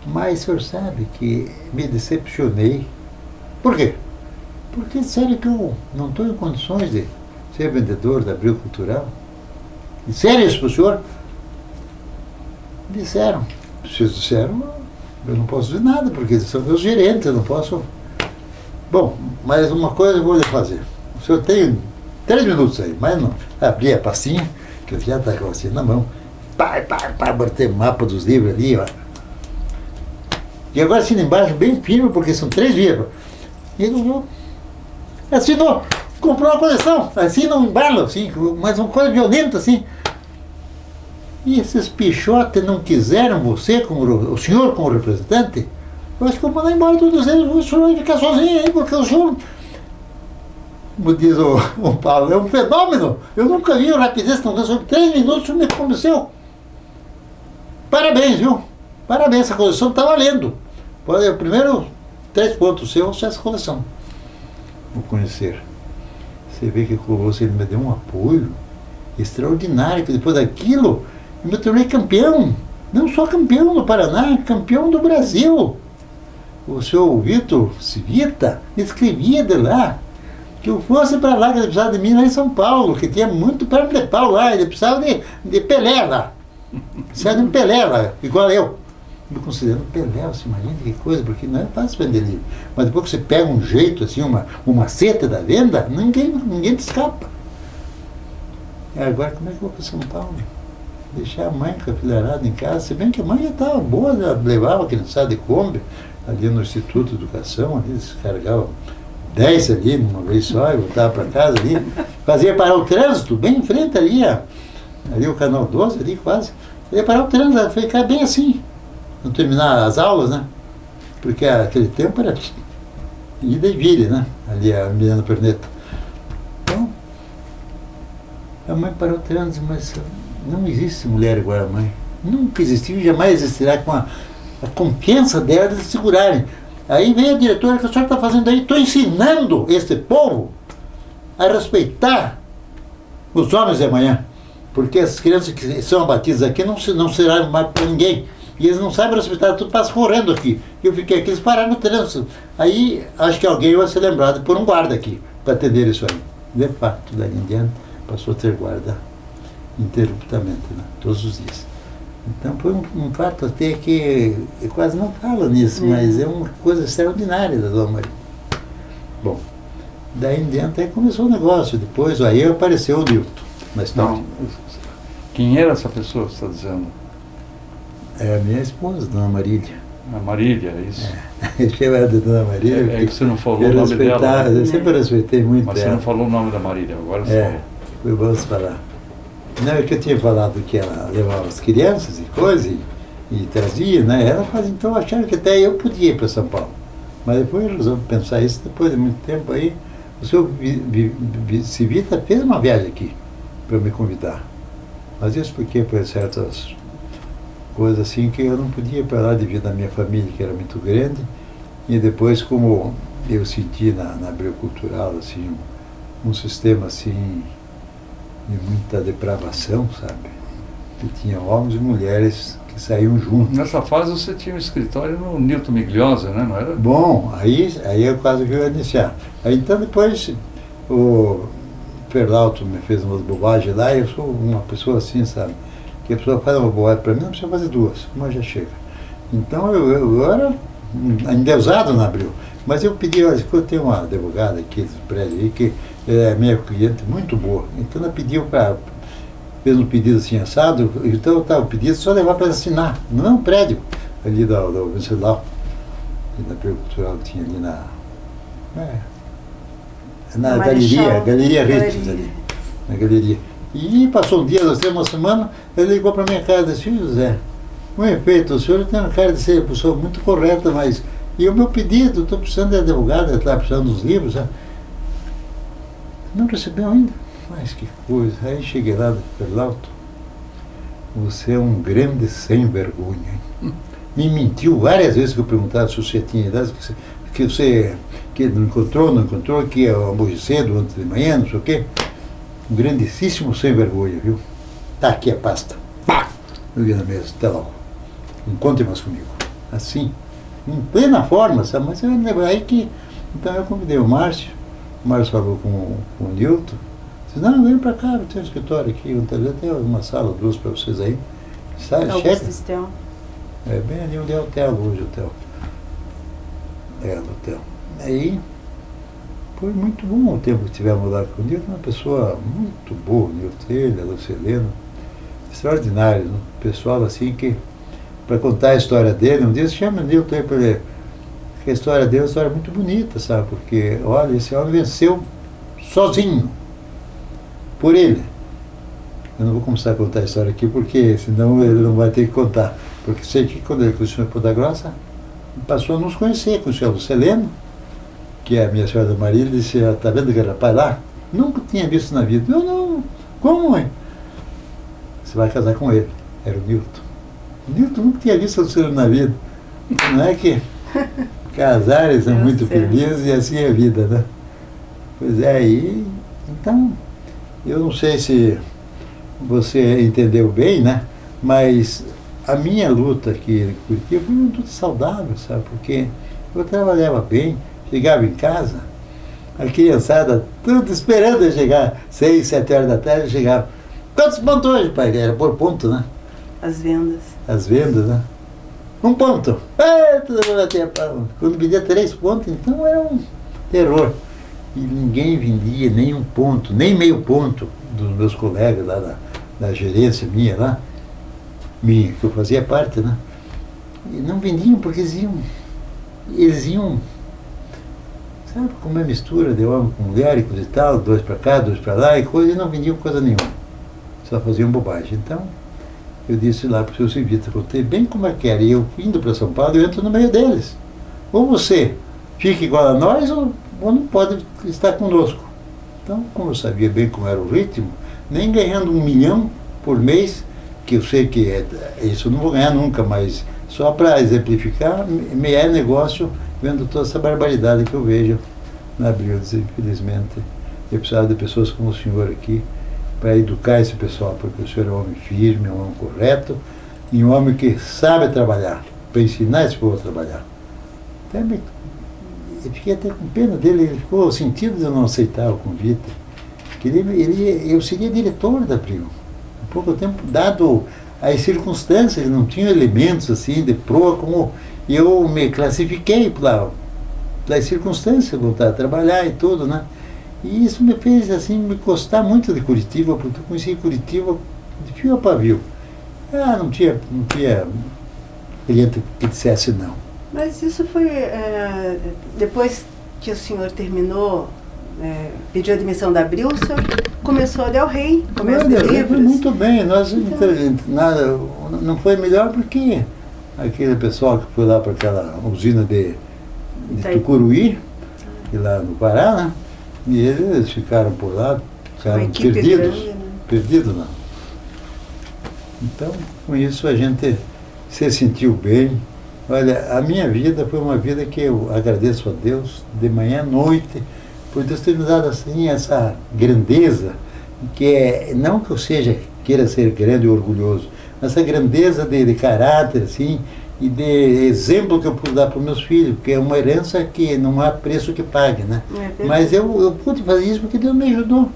Mas o senhor sabe que me decepcionei. Por quê? Porque disseram que eu não estou em condições de ser vendedor da Abril Cultural. Disseram isso para o senhor? Disseram. Vocês disseram, eu não posso dizer nada, porque eles são meus gerentes, eu não posso... Bom, mas uma coisa eu vou lhe fazer. O senhor tem 3 minutos aí, mas não. Abri a pastinha, que eu já estava com assim na mão. Botei mapa dos livros ali, ó. E agora assina embaixo, bem firme, porque são 3 livros. E ele assinou, comprou uma coleção, assina um embalo, assim, mas uma coisa violenta, assim. E esses pichotes não quiseram você, o senhor como representante? Eu acho que eu vou mandar embora todos eles, o senhor vai ficar sozinho aí, porque o senhor, como diz o Paulo, é um fenômeno. Eu nunca vi o rapidez tão grande, sobre 3 minutos o senhor me convenceu. Parabéns, viu? Parabéns, essa coleção está valendo. Pode, o primeiro 3 pontos seus, essa coleção. Vou conhecer. Você vê que você me deu um apoio extraordinário, que depois daquilo eu me tornei campeão. Não só campeão do Paraná, campeão do Brasil. O senhor Vitor Civita escrevia de lá que eu fosse para lá, que ele precisava de mim lá em São Paulo, que tinha muito perto de pau lá, ele precisava de Pelé lá. Precisava de um Pelé lá, igual eu. Me considerando Pelé, você imagina que coisa, porque não é fácil vender livro. Mas depois que você pega um jeito, assim, uma seta da venda, ninguém te escapa. Agora como é que eu vou para São Paulo? deixar a mãe com a filharada em casa, se bem que a mãe já estava boa, já levava a criançada de Kombi ali no Instituto de Educação, ali eles carregavam 10 ali, uma vez só, e voltava para casa ali, fazia parar o trânsito, bem em frente ali, ali o canal 12, ali quase, fazia parar o trânsito, ficar bem assim, não terminar as aulas, né? Porque aquele tempo era ida e vira, né? Ali a Milena Perneta. Então, a mãe parou o trânsito, mas não existe mulher igual a mãe. Nunca existiu e jamais existirá com a confiança dela de segurarem. Aí veio a diretora, o que a senhora está fazendo aí? Estou ensinando este povo a respeitar os homens de amanhã. Porque as crianças que são abatidas aqui não serão mais para ninguém. E eles não sabem respeitar, tudo passa correndo aqui. Eu fiquei aqui, eles pararam no trânsito. Aí acho que alguém vai ser lembrado por um guarda aqui, para atender isso aí. De fato, dali em diante, passou a ter guarda interruptamente, né? Todos os dias. Então foi um fato até que eu quase não falo nisso, mas é uma coisa extraordinária da Dona Maria. Bom, daí em diante aí começou o negócio. Depois aí apareceu o Nilton na história. Não. Quem era essa pessoa que você está dizendo? É a minha esposa, Dona Marília. A Marília, é isso? Eu chamo ela de Dona Marília. É que você não falou o nome dela. Eu sempre respeitei muito mas ela. Mas você não falou o nome da Marília, agora você falou. Foi bom você falar. Não, é que eu tinha falado que ela levava as crianças e coisas e trazia, né? Ela fazia, então acharam que até eu podia ir para São Paulo. Mas depois eu resolvi pensar isso, depois de muito tempo aí, o senhor Civita fez uma viagem aqui para me convidar. Mas isso porque por certas coisas assim que eu não podia ir para lá devido à minha família, que era muito grande, e depois como eu senti na Abril Cultural, assim, um sistema assim de muita depravação, sabe? Que tinha homens e mulheres que saíam juntos. Nessa fase você tinha um escritório no Nilton Migliosa, né? Não era? Bom, aí é quase que eu ia iniciar. Aí então depois o Peralto me fez umas bobagens lá, e eu sou uma pessoa assim, sabe? Que a pessoa faz uma bobagem para mim, não precisa fazer duas, uma já chega. Então eu era endeusado na Abril. Mas eu pedi, olha, eu tenho uma advogada aqui do prédio aí, que é minha cliente muito boa. Então ela pediu fez um pedido assim assado, então o pedido só levar para assinar, não é um prédio ali do Venceslau, da Abril Cultural que tinha ali na Galeria Retes ali, na galeria. E passou um dia, nós temos uma semana, ele ligou para minha casa e disse, José, com efeito, o senhor tem uma cara de ser uma pessoa muito correta, mas e o meu pedido, estou precisando de advogado, está precisando dos livros, sabe? Não recebeu ainda? Mas que coisa. Aí cheguei lá do Peralto, você é um grande sem vergonha, hein? Me mentiu várias vezes que eu perguntava se você tinha idade, que você não encontrou, que ia morrer cedo, antes de manhã, não sei o quê. Um grandíssimo sem vergonha, viu? Tá aqui a pasta. Pá! Eu ia na mesa, até logo. Não conte mais comigo. Assim, em plena forma, sabe? Mas eu lembro aí que... Então eu convidei o Márcio falou com o Nilton, disse, não, vem pra cá, eu tenho um escritório aqui, tem uma sala, duas para vocês aí. Sai, chega. É bem ali onde é o hotel hoje, o hotel. É, no hotel. Aí... Foi muito bom o tempo que tivemos lá com o Nilton, uma pessoa muito boa, o Nilton, ele, a Lucilena, extraordinário, né? Pessoal assim que, para contar a história dele, um dia se chama o Nilton aí para ele, porque a história dele é uma história muito bonita, sabe? Porque, olha, esse homem venceu sozinho, por ele. Eu não vou começar a contar a história aqui, porque senão ele não vai ter que contar. Porque sei que quando ele conheceu a Ponta Grossa, passou a nos conhecer, conheceu a Lucilena, que é a minha senhora Marília, disse, está vendo aquele rapaz lá? Nunca tinha visto na vida. Eu não, como, mãe? Você vai casar com ele. Era o Nilton. O Nilton nunca tinha visto a Lucilena na vida. Não é que casar, eles são muito felizes e assim é a vida, né? Pois é, aí, então, eu não sei se você entendeu bem, né? Mas a minha luta aqui em Curitiba foi uma luta saudável, sabe? Porque eu trabalhava bem, chegava em casa, a criançada tudo esperando eu chegar, 6, 7 horas da tarde, eu chegava. Quantos pontos hoje, pai? Era por ponto, né? As vendas. As vendas, né? 1 ponto. Todo mundo batia palma. Quando pedia 3 pontos, então era um terror. E ninguém vendia nem 1 ponto, nem meio ponto dos meus colegas lá da gerência minha lá. minha, que eu fazia parte, né? E não vendiam porque eles iam, sabe, com uma mistura de homem com mulher e coisa e tal, 2 para cá, 2 para lá e coisa, e não vendiam coisa nenhuma. Só faziam bobagem. Então, eu disse lá para o seu Civita, contei bem como é que era. E eu, indo para São Paulo, eu entro no meio deles. Ou você fica igual a nós, ou não pode estar conosco. Então, como eu sabia bem como era o ritmo, nem ganhando 1 milhão por mês, que eu sei que isso eu não vou ganhar nunca, mas só para exemplificar, me é negócio vendo toda essa barbaridade que eu vejo na Abril-se, infelizmente. Eu precisava de pessoas como o senhor aqui, para educar esse pessoal, porque o senhor é um homem firme, é um homem correto, e um homem que sabe trabalhar, para ensinar esse povo a trabalhar. Então, eu fiquei até com pena dele, ele ficou sentido de eu não aceitar o convite. Que eu seria diretor da Abril. Há pouco tempo, dado as circunstâncias, não tinha elementos assim de proa, como eu me classifiquei pelas circunstâncias, voltar a trabalhar e tudo, né? E isso me fez assim, me gostar muito de Curitiba, porque eu conheci Curitiba de fio a pavio. Não tinha cliente que dissesse não. Mas isso foi depois que o senhor terminou, pediu a admissão da Abril, o senhor começou a Del Rey, comércio de livros. Muito bem, não foi melhor porque aquele pessoal que foi lá para aquela usina de Tucuruí, lá no Pará, né? E eles ficaram por lá, ficaram perdidos. Grande, né? Perdidos não. Então, com isso a gente se sentiu bem. Olha, a minha vida foi uma vida que eu agradeço a Deus de manhã à noite, por Deus ter me dado assim essa grandeza, que não que eu queira ser grande e orgulhoso, mas essa grandeza de caráter, assim, e de exemplo que eu pude dar para os meus filhos, porque é uma herança que não há preço que pague, né? Mas eu pude fazer isso porque Deus me ajudou.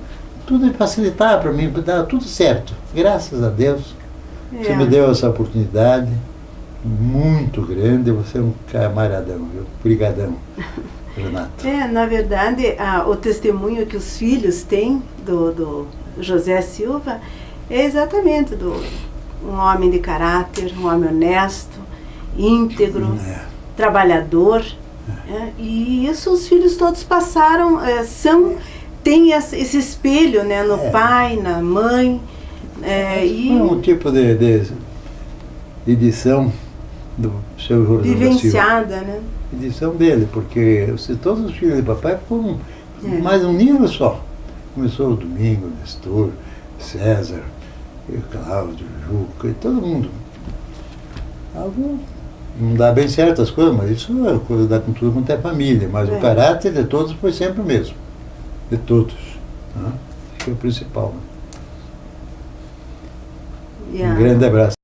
Tudo facilitar para mim, para dar tudo certo. Graças a Deus. Você me deu essa oportunidade muito grande. Você é um camaradão, viu? Brigadão, Renato. Na verdade, o testemunho que os filhos têm do José Silva é exatamente um homem de caráter, um homem honesto, íntegro, trabalhador, e isso os filhos todos passaram, tem esse espelho, né, no pai, na mãe. E um tipo de edição do seu José vivenciada, né? Edição dele, porque todos os filhos de papai foram mais um nível só. Começou o Domingo, Nestor, César, Cláudio, Juca, e todo mundo. Não dá bem certo as coisas, mas isso é coisa da cultura quanto é família. Mas o caráter de todos foi sempre o mesmo. De todos. Acho que é o principal. Um grande abraço.